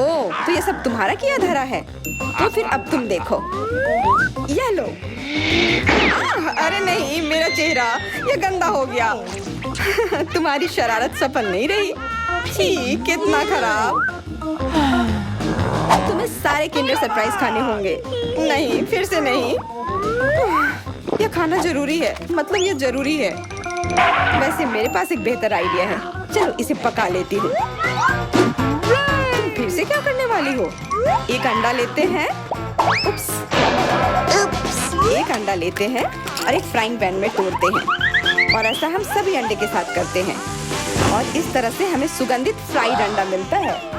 S3: ओह, तो ये सब तुम्हारा किया धरा है। तो फिर अब तुम देखो, यह लो। अरे नहीं, मेरा चेहरा ये गंदा हो गया। तुम्हारी शरारत सफल नहीं रही। छी, कितना खराब। तुम्हें सारे किंडर सरप्राइज खाने होंगे। नहीं, फिर से नहीं। यह खाना जरूरी है, मतलब ये जरूरी है। वैसे मेरे पास एक बेहतर आइडिया है। चलो इसे पका लेती हूँ। तुम फिर से क्या करने वाली हो? एक अंडा लेते हैं। उप्स। एक अंडा लेते हैं और एक फ्राइंग पैन में तोड़ते हैं, और ऐसा हम सभी अंडे के साथ करते हैं, और इस तरह से हमें सुगंधित फ्राइड अंडा मिलता है।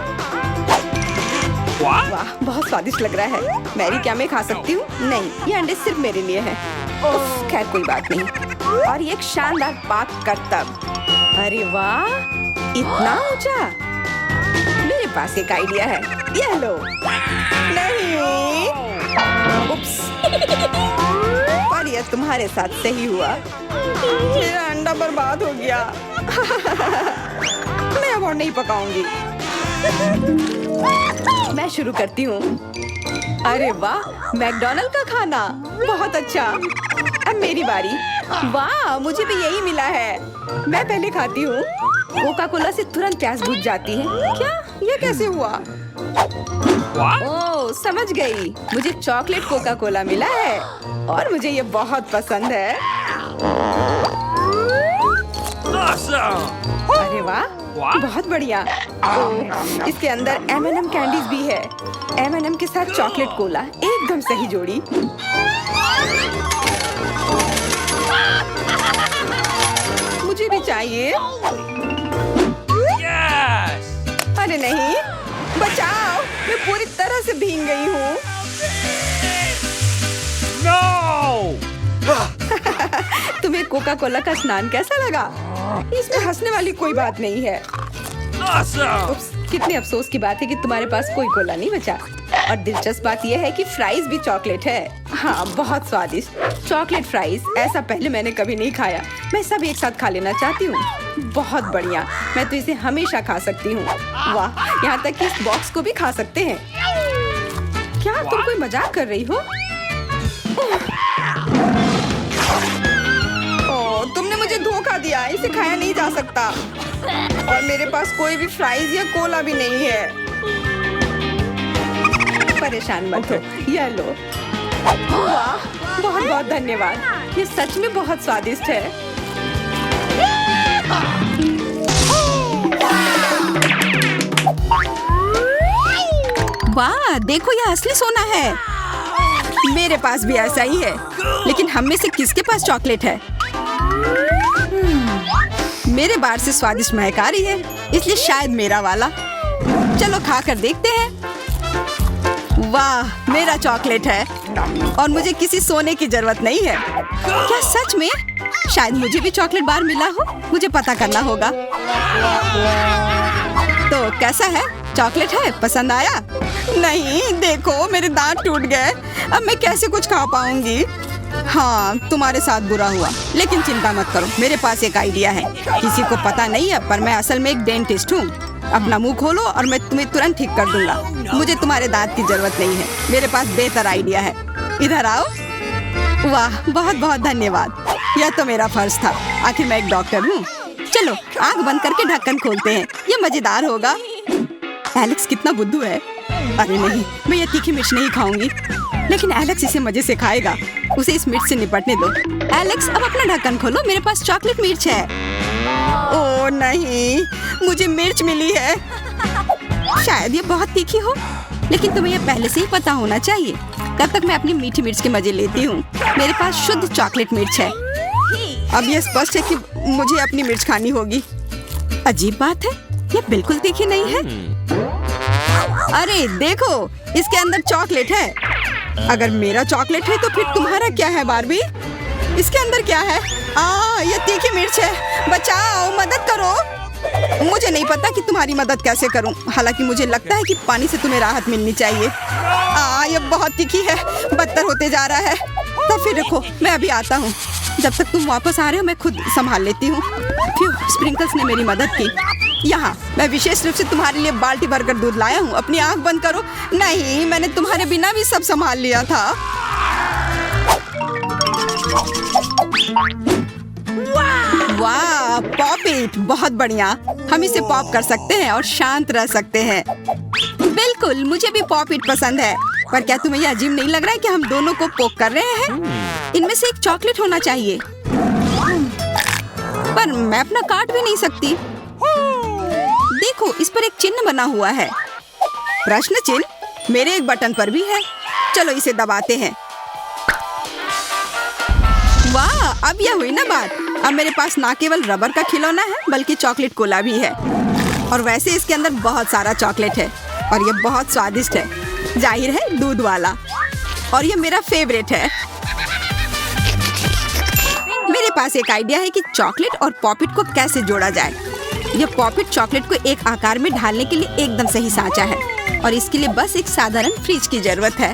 S3: वाह, बहुत स्वादिष्ट लग रहा है। मैरी, क्या मैं खा सकती हूँ? नहीं, ये अंडे सिर्फ मेरे लिए हैं। उफ, खैर कोई बात नहीं। और ये एक शानदार पाक करतब। अरे वाह, इतना ऊंचा। मेरे पास एक आइडिया है। ये लो। नहीं। उप्स। और ये तुम्हारे साथ सही हुआ। मेरा अंडा बर्बाद हो गया। मैं अब और नहीं पकाऊंगी। मैं शुरू करती हूँ। अरे वाह, मैकडॉनल्ड का खाना, बहुत अच्छा। अब मेरी बारी। वाह, मुझे भी यही मिला है। मैं पहले खाती हूँ। कोका कोला से तुरंत प्यास बुझ जाती है। क्या? ये कैसे हुआ? ओह, समझ गई। मुझे चॉकलेट कोका कोला मिला है, और मुझे ये बहुत पसंद है।
S2: Awesome!
S3: अरे वाह, बहुत बढ़िया। ओह, इसके अंदर M&M कैंडीज भी है। M&M के साथ चॉकलेट कोला, एकदम सही जोड़ी। मुझे भी चाहिए।
S2: Yes!
S3: अरे नहीं, बचाओ, मैं पूरी तरह से भीग गई हूँ।
S2: No!
S3: तुम्हें कोका कोला का स्नान कैसा लगा? इसमें हंसने वाली कोई बात नहीं है।
S2: Awesome!
S3: उप्स, कितने अफसोस की बात है कि तुम्हारे पास कोई कोला नहीं बचा। और दिलचस्प बात यह है कि फ्राइज भी चॉकलेट है। हाँ, बहुत स्वादिष्ट चॉकलेट फ्राइज। ऐसा पहले मैंने कभी नहीं खाया। मैं सब एक साथ खा लेना चाहती हूँ। बहुत बढ़िया, मैं तो इसे हमेशा खा सकती हूँ। वाह, यहाँ तक कि इस बॉक्स को भी खा सकते हैं। क्या तुम कोई मजाक कर रही हो? ओह, तुमने मुझे धोखा दिया। इसे खाया नहीं जा सकता, और मेरे पास कोई भी फ्राइज या कोला भी नहीं है। परेशान मत हो, ये लो। वाह, बहुत बहुत धन्यवाद। ये सच में बहुत स्वादिष्ट है।
S1: वाह, देखो यह असली सोना है। मेरे पास भी ऐसा ही है, लेकिन हम में से किसके पास चॉकलेट है? मेरे बार से स्वादिष्ट महक आ रही है, इसलिए शायद मेरा वाला। चलो खा कर देखते हैं। वाह, मेरा चॉकलेट है, और मुझे किसी सोने की जरूरत नहीं है। क्या सच में? शायद मुझे भी चॉकलेट बार मिला हो। मुझे पता करना होगा। तो कैसा है? चॉकलेट है? पसंद आया? नहीं, देखो मेरे दांत टूट गए। अब मैं कैसे कुछ खा पाऊंगी? हाँ, तुम्हारे साथ बुरा हुआ, लेकिन चिंता मत करो, मेरे पास एक आइडिया है। किसी को पता नहीं है, पर मैं असल में एक डेंटिस्ट हूँ। अपना मुंह खोलो और मैं तुम्हें तुरंत ठीक कर दूंगा। मुझे तुम्हारे दांत की जरूरत नहीं है। मेरे पास बेहतर आइडिया है। इधर आओ। वाह, बहुत बहुत धन्यवाद। यह तो मेरा फर्ज था। आखिर मैं एक डॉक्टर हूँ। चलो आँख बंद करके ढक्कन खोलते हैं। ये मजेदार होगा। एलेक्स कितना बुद्धू है। अरे नहीं, मैं ये तीखी मिर्च नहीं खाऊंगी, लेकिन एलेक्स इसे मजे से खाएगा। उसे इस मिर्च से निपटने दो। एलेक्स, अब अपना ढक्कन खोलो, मेरे पास चॉकलेट मिर्च है। ओह नहीं, मुझे मिर्च मिली है। शायद ये बहुत तीखी हो, लेकिन तुम्हें ये पहले से ही पता होना चाहिए। तब तक मैं अपनी मीठी मिर्च के मजे लेती हूँ। मेरे पास शुद्ध चॉकलेट मिर्च है। अब यह स्पष्ट है कि मुझे अपनी मिर्च खानी होगी। अजीब बात है, ये बिल्कुल तीखी नहीं है। अरे देखो, इसके अंदर चॉकलेट है। अगर मेरा चॉकलेट है तो फिर तुम्हारा क्या है बार्बी? इसके अंदर क्या है? ये तीखी मिर्च है। बचाओ, मदद करो। मुझे नहीं पता कि तुम्हारी मदद कैसे करूं। हालांकि मुझे लगता है कि पानी से तुम्हें राहत मिलनी चाहिए। ये बहुत तीखी है, बदतर होते जा रहा है। तो फिर रखो, मैं अभी आता हूँ। जब तक तुम वापस आ रहे हो मैं खुद संभाल लेती हूँ। स्प्रिंकल्स ने मेरी मदद की। यहाँ मैं विशेष रूप से तुम्हारे लिए बाल्टी भरकर दूध लाया हूँ। अपनी आँख बंद करो। नहीं, मैंने तुम्हारे बिना भी सब संभाल लिया था। वाह, वाह, पॉपिट बहुत बढ़िया। हम इसे पॉप कर सकते हैं और शांत रह सकते हैं। बिल्कुल, मुझे भी पॉपिट पसंद है। पर क्या तुम्हें यह अजीब नहीं लग रहा है कि हम दोनों को पोक कर रहे हैं? इनमें से एक चॉकलेट होना चाहिए। पर मैं अपना काट भी नहीं सकती। देखो, इस पर एक चिन्ह बना हुआ है। प्रश्न चिन्ह मेरे एक बटन पर भी है। चलो इसे दबाते हैं। वाह, अब यह हुई ना बात। अब मेरे पास ना केवल रबर का खिलौना है बल्कि चॉकलेट कोला भी है। और वैसे इसके अंदर बहुत सारा चॉकलेट है और यह बहुत स्वादिष्ट है। जाहिर है, दूध वाला। और यह मेरा फेवरेट है। मेरे पास एक आइडिया है कि चॉकलेट और पॉपिट को कैसे जोड़ा जाए। यह पॉपिट चॉकलेट को एक आकार में ढालने के लिए एकदम सही सांचा है और इसके लिए बस एक साधारण फ्रिज की जरूरत है।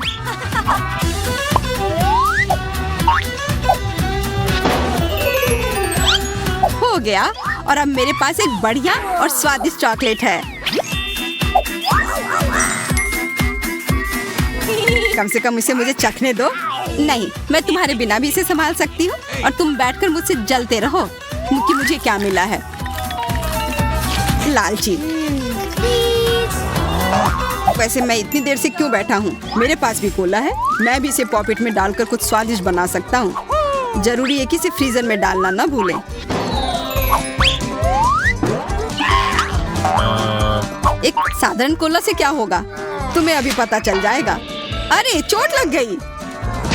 S1: हो गया, और अब मेरे पास एक बढ़िया और स्वादिष्ट चॉकलेट है। कम से कम इसे मुझे चखने दो। नहीं, मैं तुम्हारे बिना भी इसे संभाल सकती हूँ और तुम बैठकर मुझसे जलते रहो कि मुझे क्या मिला है। लालची। वैसे मैं इतनी देर से क्यों बैठा हूँ? मेरे पास भी कोला है। मैं भी इसे पॉपिट में डालकर कुछ स्वादिष्ट बना सकता हूँ। जरूरी है कि इसे फ्रीजर में डालना ना भूलें। एक साधारण कोला से क्या होगा, तुम्हें अभी पता चल जाएगा। अरे, चोट लग गई।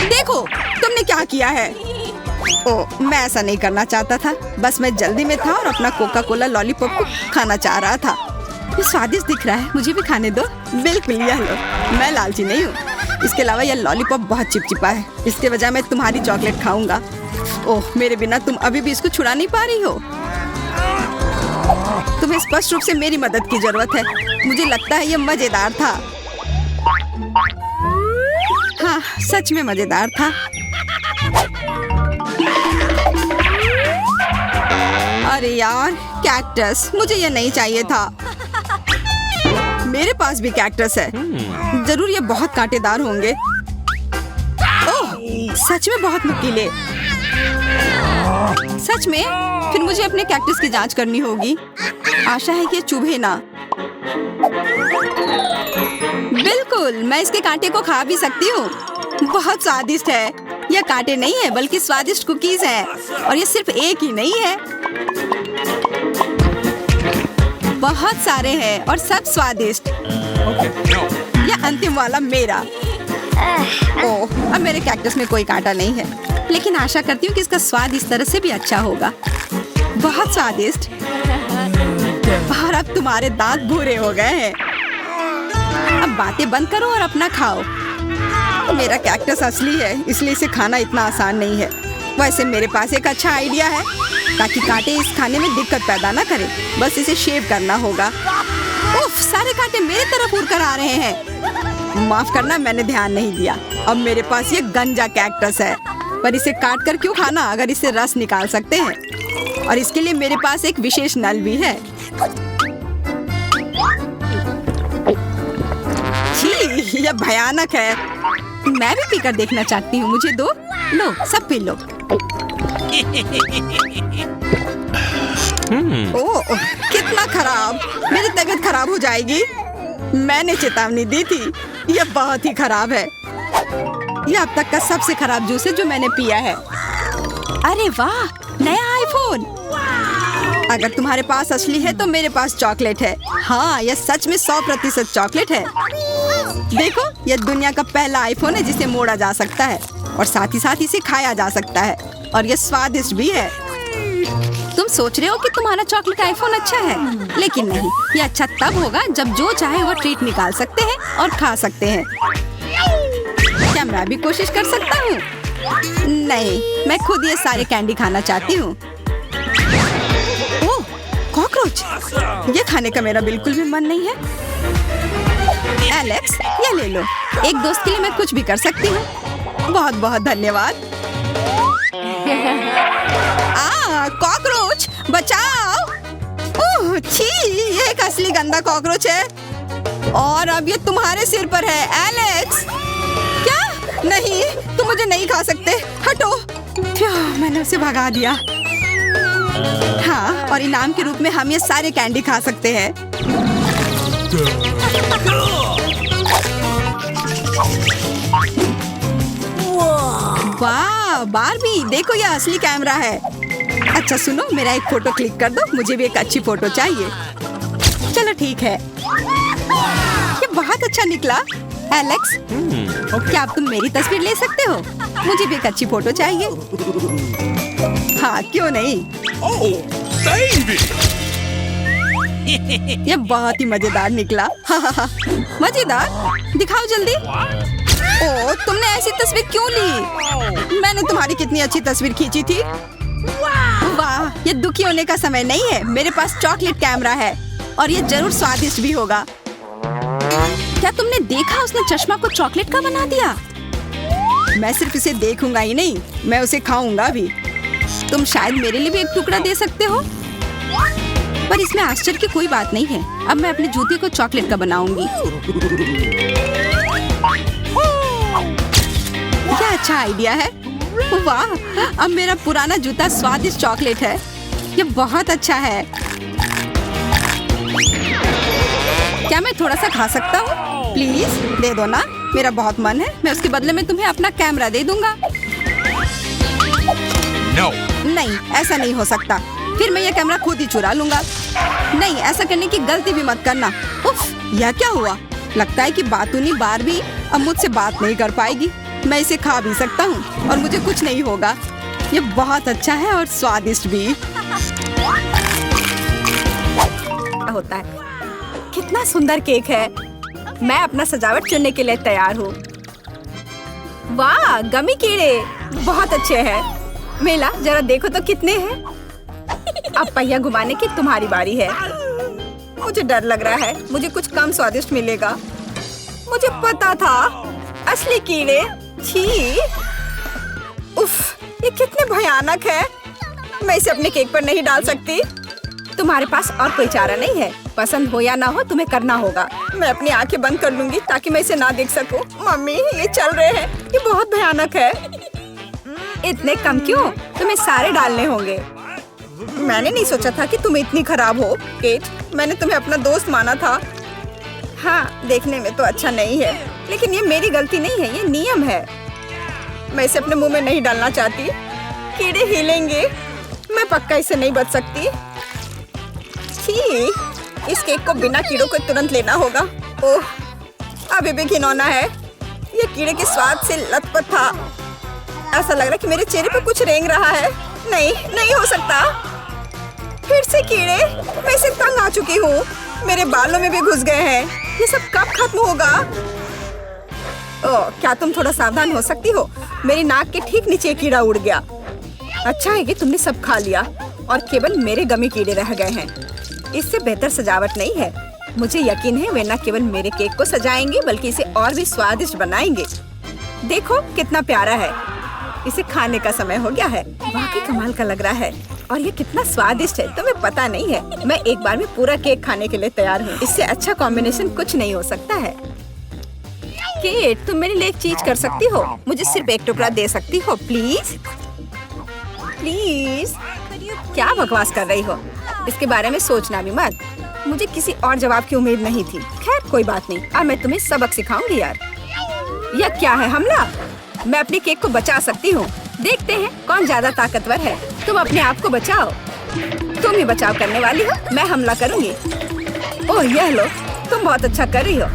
S1: देखो, तुमने क्या किया है। ओह, मैं ऐसा नहीं करना चाहता था। बस मैं जल्दी में था और अपना कोका कोला लॉलीपॉप को खाना चाह रहा था। ये स्वादिष्ट दिख रहा है, मुझे भी खाने दो। बिल्कुल, यह लो। मैं लालची नहीं हूँ। इसके अलावा यह लॉलीपॉप बहुत चिपचिपा है। इसके बजाय मैं तुम्हारी चॉकलेट खाऊंगा। ओह, मेरे बिना तुम अभी भी इसको छुड़ा नहीं पा रही हो। तुम्हें स्पष्ट रूप से मेरी मदद की जरूरत है। मुझे लगता है यह मजेदार था। हाँ, सच में मजेदार था। अरे यार, कैक्टस, मुझे ये नहीं चाहिए था। मेरे पास भी कैक्टस है। जरूर ये बहुत कांटेदार होंगे। ओह, सच में बहुत नुकीले। सच में? फिर मुझे अपने कैक्टस की जांच करनी होगी। आशा है कि ये चुभे ना। बिल्कुल, मैं इसके कांटे को खा भी सकती हूँ। बहुत स्वादिष्ट है। यह कांटे नहीं है बल्कि स्वादिष्ट कुकीज हैं। और ये सिर्फ एक ही नहीं है, बहुत सारे हैं और सब स्वादिष्ट। यह अंतिम वाला मेरा। ओह, अब मेरे कैक्टस में कोई कांटा नहीं है, लेकिन आशा करती हूँ कि इसका स्वाद इस तरह से भी अच्छा होगा। बहुत स्वादिष्ट। और अब तुम्हारे दांत भूरे हो गए हैं। अब बातें बंद करो और अपना खाओ। मेरा कैक्टस असली है, इसलिए इसे खाना इतना आसान नहीं है। वैसे मेरे पास एक अच्छा आइडिया है ताकि कांटे इस खाने में दिक्कत पैदा ना करें। बस इसे शेव करना होगा। उफ, सारे कांटे मेरी तरफ उड़ कर आ रहे हैं। माफ करना, मैंने ध्यान नहीं दिया। अब मेरे पास ये गंजा कैक्टस है, पर इसे काट कर क्यों खाना अगर इससे रस निकाल सकते हैं। और इसके लिए मेरे पास एक विशेष नल भी है। छी, यह भयानक है। मैं भी पीकर देखना चाहती हूँ। मुझे दो। लो, सब पी लो। ओह, कितना खराब। मेरी तबीयत खराब हो जाएगी। मैंने चेतावनी दी थी। यह बहुत ही खराब है। यह अब तक का सबसे खराब जूस है जो मैंने पिया है। अरे वाह, नया आईफोन। अगर तुम्हारे पास असली है तो मेरे पास चॉकलेट है। हाँ, यह सच में 100% चॉकलेट है। देखो, यह दुनिया का पहला आईफोन है जिसे मोड़ा जा सकता है और साथ ही साथ इसे खाया जा सकता है। और यह स्वादिष्ट भी है। तुम सोच रहे हो कि तुम्हारा चॉकलेट आईफोन अच्छा है, लेकिन नहीं। यह अच्छा तब होगा जब जो चाहे वो ट्रीट निकाल सकते हैं और खा सकते हैं। क्या मैं भी कोशिश कर सकता हूँ? नहीं, मैं खुद ये सारे कैंडी खाना चाहती हूँ। ओह, कॉकरोच। ये खाने का मेरा बिल्कुल भी मन नहीं है। एलेक्स, ये ले लो। एक दोस्त के लिए मैं कुछ भी कर सकती हूँ। बहुत बहुत धन्यवाद। कॉकरोच, बचाओ। ओह, छी, ये एक असली गंदा कॉकरोच है और अब ये तुम्हारे सिर पर है। एलेक्स, क्या? नहीं, तुम मुझे नहीं खा सकते। हटो। मैंने उसे भगा दिया।
S3: हाँ, और इनाम के रूप में हम ये सारे कैंडी खा सकते हैं। वाह बारबी, देखो ये असली कैमरा है। अच्छा सुनो, मेरा एक फोटो क्लिक कर दो, मुझे भी एक अच्छी फोटो चाहिए। चलो ठीक है, ये बहुत अच्छा निकला। एलेक्स, क्या अब तुम मेरी तस्वीर ले सकते हो? मुझे भी एक अच्छी फोटो चाहिए। हाँ क्यों नहीं। ये बहुत ही मजेदार निकला। मजेदार, दिखाओ जल्दी। ओ, तुमने ऐसी तस्वीर क्यों ली? मैंने तुम्हारी कितनी अच्छी तस्वीर खींची थी। वाह, ये दुखी होने का समय नहीं है। मेरे पास चॉकलेट कैमरा है और ये जरूर स्वादिष्ट भी होगा। क्या तुमने देखा, उसने चश्मा को चॉकलेट का बना दिया? मैं सिर्फ इसे देखूंगा ही नहीं, मैं उसे खाऊंगा भी। तुम शायद मेरे लिए भी एक टुकड़ा दे सकते हो, पर इसमें आश्चर्य की कोई बात नहीं है। अब मैं अपने जूते को चॉकलेट का बनाऊंगी। क्या अच्छा आइडिया है। वाह, अब मेरा पुराना जूता स्वादिष्ट चॉकलेट है। ये बहुत अच्छा है। क्या मैं थोड़ा सा खा सकता हूँ? प्लीज दे दो ना, मेरा बहुत मन है। मैं उसके बदले में तुम्हें अपना कैमरा दे दूंगा।
S2: No.
S3: नहीं, ऐसा नहीं हो सकता। फिर मैं ये कैमरा खुद ही चुरा लूंगा। नहीं, ऐसा करने की गलती भी मत करना। उफ, यह क्या हुआ? लगता है कि बातूनी बारबी अब मुझसे बात नहीं कर पाएगी। मैं इसे खा भी सकता हूँ और मुझे कुछ नहीं होगा। ये बहुत अच्छा है और स्वादिष्ट भी
S1: होता है। कितना सुंदर केक है। मैं अपना सजावट चुनने के लिए तैयार हूँ। वाह, गमी कीड़े बहुत अच्छे हैं। मेला, जरा देखो तो कितने हैं। अब पहिया घुमाने की तुम्हारी बारी है। मुझे डर लग रहा है, मुझे कुछ कम स्वादिष्ट मिलेगा। मुझे पता था, असली कीड़े। छी, उफ, ये कितने भयानक है। मैं इसे अपने केक पर नहीं डाल सकती। तुम्हारे पास और कोई चारा नहीं है। पसंद हो या ना हो, तुम्हें करना होगा। मैं अपनी आंखें बंद कर लूंगी ताकि मैं इसे ना देख सकूं। मम्मी, ये चल रहे हैं, ये बहुत भयानक है। इतने कम क्यों? तुम्हें सारे डालने होंगे। मैंने नहीं सोचा था कि तुम इतनी खराब हो केट। मैंने तुम्हें अपना दोस्त माना था। हाँ, देखने में तो अच्छा नहीं है, लेकिन ये मेरी गलती नहीं है, ये नियम है। मैं इसे अपने मुंह में नहीं डालना चाहती। कीड़े हिलेंगे, मैं पक्का इसे नहीं बच सकती। छी, इस केक को बिना कीड़ों को तुरंत लेना होगा। ओह, अभी भी घिनौना है। ये कीड़े के स्वाद से लथपथ था। ऐसा लग रहा है कि मेरे चेहरे पर कुछ रेंग रहा है। नहीं, नहीं हो सकता। फिर से कीड़े। मैं इसे तंग आ चुकी हूँ। मेरे बालों में भी घुस गए हैं। ये सब कब खत्म होगा? ओह, क्या तुम थोड़ा सावधान हो सकती हो? मेरी नाक के ठीक नीचे कीड़ा उड़ गया। अच्छा है कि तुमने सब खा लिया और केवल मेरे गमी कीड़े रह गए हैं। इससे बेहतर सजावट नहीं है। मुझे यकीन है वे न केवल मेरे केक को सजाएंगे बल्कि इसे और भी स्वादिष्ट बनाएंगे। देखो कितना प्यारा है। इसे खाने का समय हो गया है। वाकई कमाल का लग रहा है और ये कितना स्वादिष्ट है, तुम्हें पता नहीं है। मैं एक बार में पूरा केक खाने के लिए तैयार हूँ। इससे अच्छा कॉम्बिनेशन कुछ नहीं हो सकता है। केट, तुम मेरे लिए एक चीज कर सकती हो? मुझे सिर्फ एक टुकड़ा दे सकती हो प्लीज? प्लीज। क्या बकवास कर रही हो? इसके बारे में सोचना भी मत। मुझे किसी और जवाब की उम्मीद नहीं थी। खैर कोई बात नहीं, अब मैं तुम्हें सबक सिखाऊंगी यार। यह क्या है, हमला? मैं अपने केक को बचा सकती हूँ। देखते हैं कौन ज्यादा ताकतवर है। तुम अपने आप को बचाओ। तुम ही बचाव करने वाली हो, मैं हमला करूंगी। ओह यह लो, तुम बहुत अच्छा कर रही हो।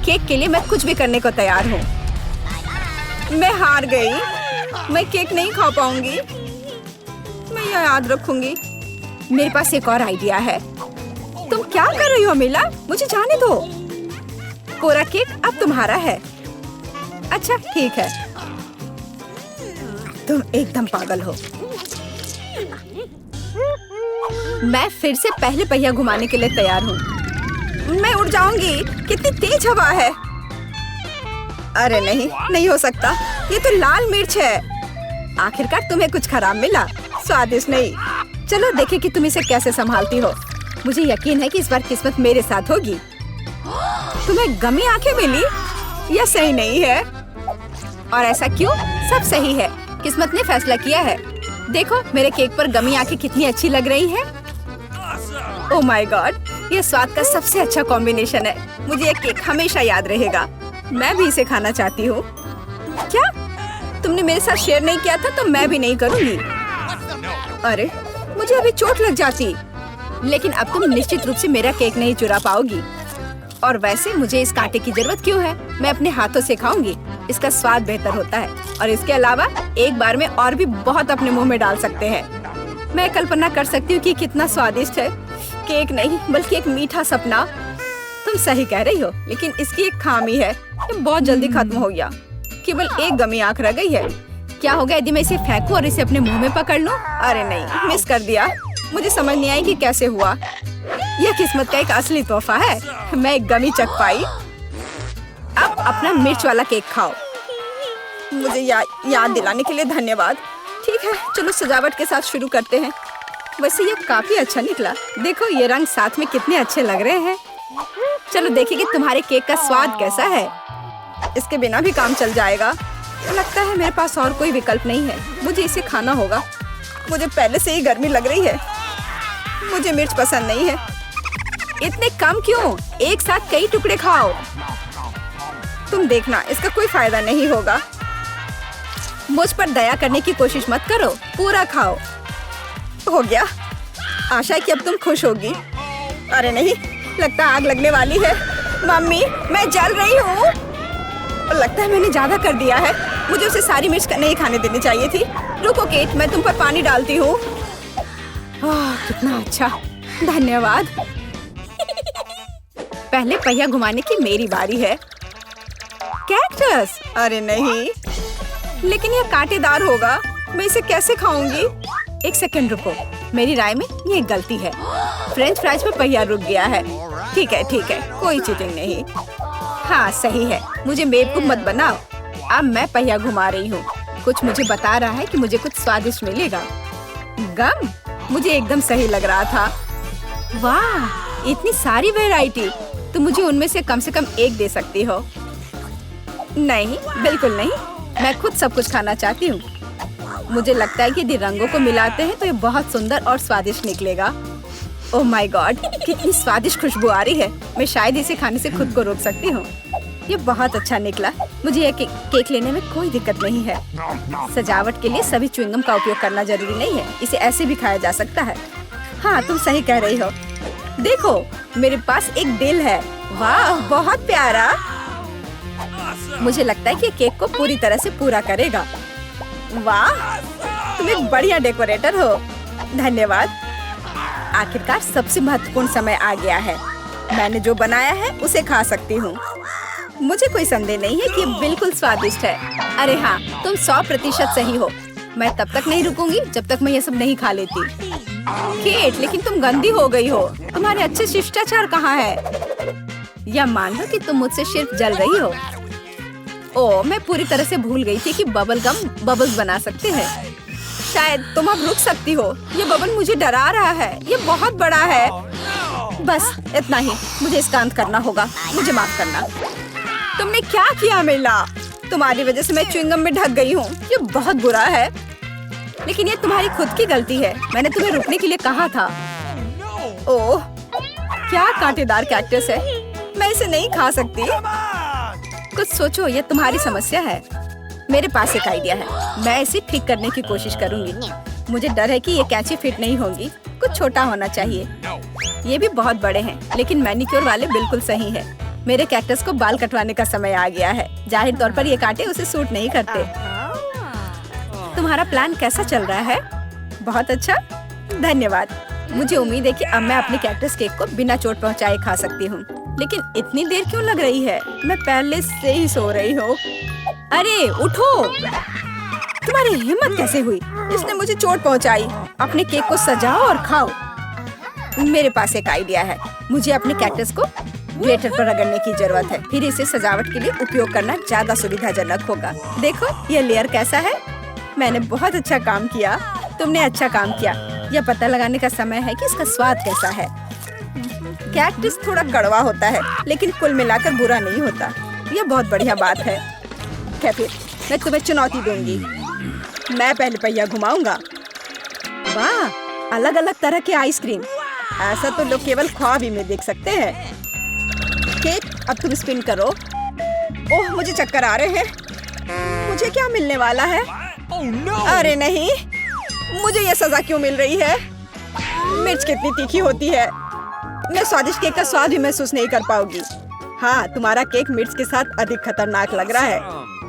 S1: केक के लिए मैं कुछ भी करने को तैयार हूँ। मैं हार गई। मैं केक नहीं खा पाऊंगी। मैं यह याद रखूंगी। मेरे पास एक और आइडिया है। तुम क्या कर रही हो मिला? मुझे जाने दो। पूरा केक अब तुम्हारा है। अच्छा ठीक है। तुम एकदम पागल हो। मैं फिर से पहले पहिया घुमाने के लिए तैयार हूँ। मैं उड़ जाऊंगी। कितनी तेज हवा है। अरे नहीं, नहीं हो सकता। ये तो लाल मिर्च है। आखिरकार तुम्हें कुछ खराब मिला, स्वादिष्ट नहीं। चलो देखें कि तुम इसे कैसे संभालती हो। मुझे यकीन है कि इस बार किस्मत मेरे साथ होगी। तुम्हें गमी आंखें मिली? यह सही नहीं है। और ऐसा क्यों? सब सही है। किस्मत ने फैसला किया है। देखो मेरे केक पर गमी आके कितनी अच्छी लग रही है। ओह माय गॉड, ये स्वाद का सबसे अच्छा कॉम्बिनेशन है। मुझे ये केक हमेशा याद रहेगा। मैं भी इसे खाना चाहती हूँ। क्या तुमने मेरे साथ शेयर नहीं किया था तो मैं भी नहीं करूँगी। अरे मुझे अभी चोट लग जाती। लेकिन अब तुम निश्चित रूप से मेरा केक नहीं चुरा पाओगी। और वैसे मुझे इस कांटे की जरूरत क्यों है? मैं अपने हाथों से खाऊंगी। इसका स्वाद बेहतर होता है और इसके अलावा एक बार में और भी बहुत अपने मुंह में डाल सकते हैं। मैं कल्पना कर सकती हूँ कि कितना स्वादिष्ट है। केक नहीं बल्कि एक मीठा सपना। तुम सही कह रही हो, लेकिन इसकी एक खामी है, ये बहुत जल्दी खत्म हो गया। केवल एक गमी आंख रह गई है। क्या होगा यदि मैं इसे फेंकूं और इसे अपने मुंह में पकड़ लूं? अरे नहीं, मिस कर दिया। मुझे समझ नहीं आई कि कैसे हुआ। यह किस्मत का एक असली तोहफा है। मैं एक गमी चख पाई। अब अपना मिर्च वाला केक खाओ। मुझे याद दिलाने के लिए धन्यवाद। ठीक है, चलो सजावट के साथ शुरू करते हैं। वैसे ये काफी अच्छा निकला। देखो ये रंग साथ में कितने अच्छे लग रहे हैं। चलो देखिए कि तुम्हारे केक का स्वाद कैसा है। इसके बिना भी काम चल जाएगा। लगता है मेरे पास और कोई विकल्प नहीं है। मुझे इसे खाना होगा। मुझे पहले से ही गर्मी लग रही है। मुझे मिर्च पसंद नहीं है। इतने कम क्यों? एक साथ कई टुकड़े खाओ। तुम देखना, इसका कोई फायदा नहीं होगा। मुझ पर दया करने की कोशिश मत करो, पूरा खाओ। हो गया। आशा है कि अब तुम खुश होगी। अरे नहीं, लगता आग लगने वाली है। मम्मी, मैं जल रही हूँ। लगता है मैंने ज्यादा कर दिया है। मुझे उसे सारी मिर्च नहीं खाने देनी चाहिए थी। रुको केट, मैं तुम पर पानी डालती हूँ। कितना अच्छा, धन्यवाद। पहले पहिया घुमाने की मेरी बारी है। कैक्टस? अरे नहीं, लेकिन यह कांटेदार होगा। मैं इसे कैसे खाऊंगी? एक सेकंड रुको, मेरी राय में ये एक गलती है। फ्रेंच फ्राइज में पहिया रुक गया है। ठीक है, कोई चीटिंग नहीं। हाँ सही है, मुझे बेवकूफ मत बनाओ। अब मैं पहिया घुमा रही हूँ। कुछ मुझे बता रहा है कि मुझे कुछ स्वादिष्ट मिलेगा। गम? मुझे एकदम सही लग रहा था। वाह, इतनी सारी वैरायटी। तो मुझे उनमें से कम एक दे सकती हो। नहीं, बिल्कुल नहीं। मैं खुद सब कुछ खाना चाहती हूँ। मुझे लगता है कि यदि रंगों को मिलाते हैं तो ये बहुत सुंदर और स्वादिष्ट निकलेगा। ओह माय गॉड, कितनी स्वादिष्ट खुशबू आ रही है। मैं शायद इसे खाने से खुद को रोक सकती हूँ। ये बहुत अच्छा निकला। मुझे ये केक लेने में कोई दिक्कत नहीं है। सजावट के लिए सभी च्युइंगम का उपयोग करना जरूरी नहीं है। इसे ऐसे भी खाया जा सकता है। हाँ, तुम सही कह रही हो। देखो, मेरे पास एक दिल है। वाह, बहुत प्यारा। मुझे लगता है कि केक को पूरी तरह से पूरा करेगा। वाह, तुम एक बढ़िया डेकोरेटर हो। धन्यवाद। आखिरकार सबसे महत्वपूर्ण समय आ गया है। मैंने जो बनाया है उसे खा सकती हूँ। मुझे कोई संदेह नहीं है कि ये बिल्कुल स्वादिष्ट है। अरे हाँ, तुम 100% सही हो। मैं तब तक नहीं रुकूंगी जब तक मैं ये सब नहीं खा लेती। केट, लेकिन तुम गंदी हो गई हो। तुम्हारे अच्छे शिष्टाचार कहाँ है? या मान लो कि तुम मुझसे सिर्फ जल रही हो। ओह, मैं पूरी तरह से भूल गई थी कि बबल गम बबल्स बना सकते हैं। शायद तुम अब रुक सकती हो। ये बबल मुझे डरा रहा है। ये बहुत बड़ा है। बस इतना ही, मुझे इसका अंत करना होगा। मुझे माफ करना। तुमने क्या किया मिला? तुम्हारी वजह से मैं च्युइंगम में ढक गई हूँ। ये बहुत बुरा है। लेकिन ये तुम्हारी खुद की गलती है। मैंने तुम्हें रुकने के लिए कहा था। ओह, क्या कांटेदार कैक्टस है। मैं इसे नहीं खा सकती। कुछ सोचो, ये तुम्हारी समस्या है। मेरे पास एक आइडिया है। मैं इसे ठीक करने की कोशिश करूंगी। मुझे डर है कि ये कैंची फिट नहीं होगी। कुछ छोटा होना चाहिए। ये भी बहुत बड़े हैं, लेकिन मैनिक्योर वाले बिल्कुल सही है। मेरे कैक्टस को बाल कटवाने का समय आ गया है। जाहिर तौर पर ये कांटे उसे सूट नहीं करते। तुम्हारा प्लान कैसा चल रहा है? बहुत अच्छा, धन्यवाद। मुझे उम्मीद है कि अब मैं अपने कैक्टस केक को बिना चोट पहुंचाए खा सकती हूँ। लेकिन इतनी देर क्यों लग रही है? मैं पहले से ही सो रही हूँ। अरे उठो, तुम्हारी हिम्मत कैसे हुई? इसने मुझे चोट पहुंचाई। अपने केक को सजाओ और खाओ। मेरे पास एक आइडिया है। मुझे अपने कैक्टस को ग्लेटर पर रगड़ने की जरूरत है। फिर इसे सजावट के लिए उपयोग करना ज्यादा सुविधाजनक होगा। देखो ये लेयर कैसा है। मैंने बहुत अच्छा काम किया। तुमने अच्छा काम किया। यह पता लगाने का समय है कि इसका स्वाद कैसा है। कैक्टस थोड़ा कड़वा होता है, लेकिन कुल मिलाकर बुरा नहीं होता। यह बहुत बढ़िया बात है। क्या फिर मैं तुम्हें चुनौती दूंगी। मैं पहले पहिया घुमाऊंगा वाह, अलग अलग तरह के आइसक्रीम। ऐसा तो लोग केवल ख्वाब ही में देख सकते हैं। केक, अब तुम स्पिन करो। ओह, मुझे चक्कर आ रहे हैं। मुझे क्या मिलने वाला है?
S2: Oh no!
S1: अरे नहीं, मुझे ये सजा क्यों मिल रही है? मिर्च कितनी तीखी होती है। मैं स्वादिष्ट केक का स्वाद भी महसूस नहीं कर पाऊंगी। हाँ, तुम्हारा केक मिर्च के साथ अधिक खतरनाक लग रहा है,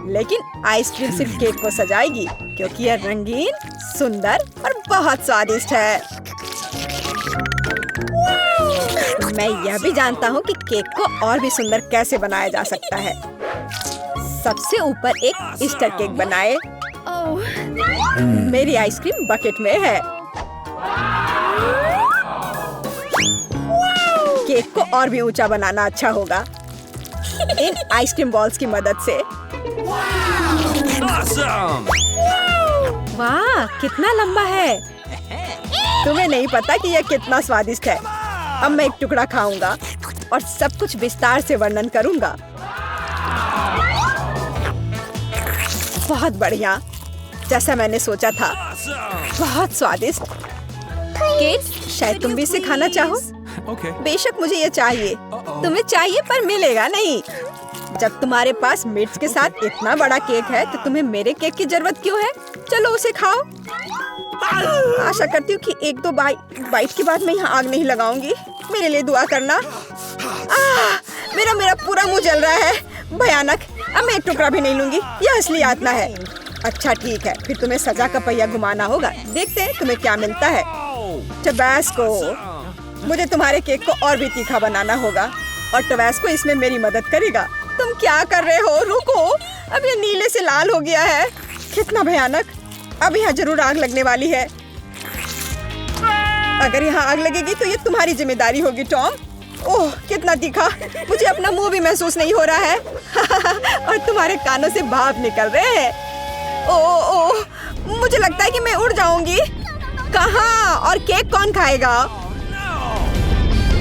S1: लेकिन आइसक्रीम सिर्फ केक को सजाएगी क्योंकि यह रंगीन, सुंदर और बहुत स्वादिष्ट है। मैं यह भी जानता हूँ कि केक को और भी सुंदर कैसे बनाया जा सकता है। सबसे ऊपर एक ईस्टर केक बनाए। मेरी आइसक्रीम बकेट में है। केक को और भी ऊंचा बनाना अच्छा होगा इन आइसक्रीम बॉल्स की मदद से।
S2: Awesome!
S1: वाह, कितना लंबा है। तुम्हें नहीं पता कि यह कितना स्वादिष्ट है। अब मैं एक टुकड़ा खाऊंगा और सब कुछ विस्तार से वर्णन करूंगा। बहुत बढ़िया, जैसा मैंने सोचा था।
S2: Awesome!
S1: बहुत स्वादिष्ट। केक, शायद तुम भी इसे खाना चाहो।
S2: Okay.
S1: बेशक मुझे ये चाहिए। तुम्हें चाहिए पर मिलेगा नहीं। जब तुम्हारे पास मिर्च के साथ इतना बड़ा केक है तो तुम्हें मेरे केक की जरूरत क्यों है? चलो उसे खाओ। आशा करती हूँ कि एक दो बाइट के बाद मैं यहाँ आग नहीं लगाऊंगी। मेरे लिए दुआ करना। मेरा पूरा मुंह जल रहा है। भयानक। अब मैं एक टुकड़ा भी नहीं लूंगी। यह असली यातना है। अच्छा ठीक है, फिर तुम्हें सजा का पहिया घुमाना होगा। देखते हैं तुम्हें क्या मिलता है। टबैस्को। मुझे तुम्हारे केक को और भी तीखा बनाना होगा और टबैस्को इसमें मेरी मदद करेगा। तुम क्या कर रहे हो? रुको, अब ये नीले से लाल हो गया है। कितना भयानक। अब यहाँ जरूर आग लगने वाली है। अगर यहाँ आग लगेगी तो ये तुम्हारी जिम्मेदारी होगी टॉम। ओह, कितना तीखा। मुझे अपना मुंह भी महसूस नहीं हो रहा है और तुम्हारे कानों से भाप निकल रहे हैं। ओह, मुझे लगता है कि मैं उड़ जाऊंगी। कहाँ? और केक कौन खाएगा?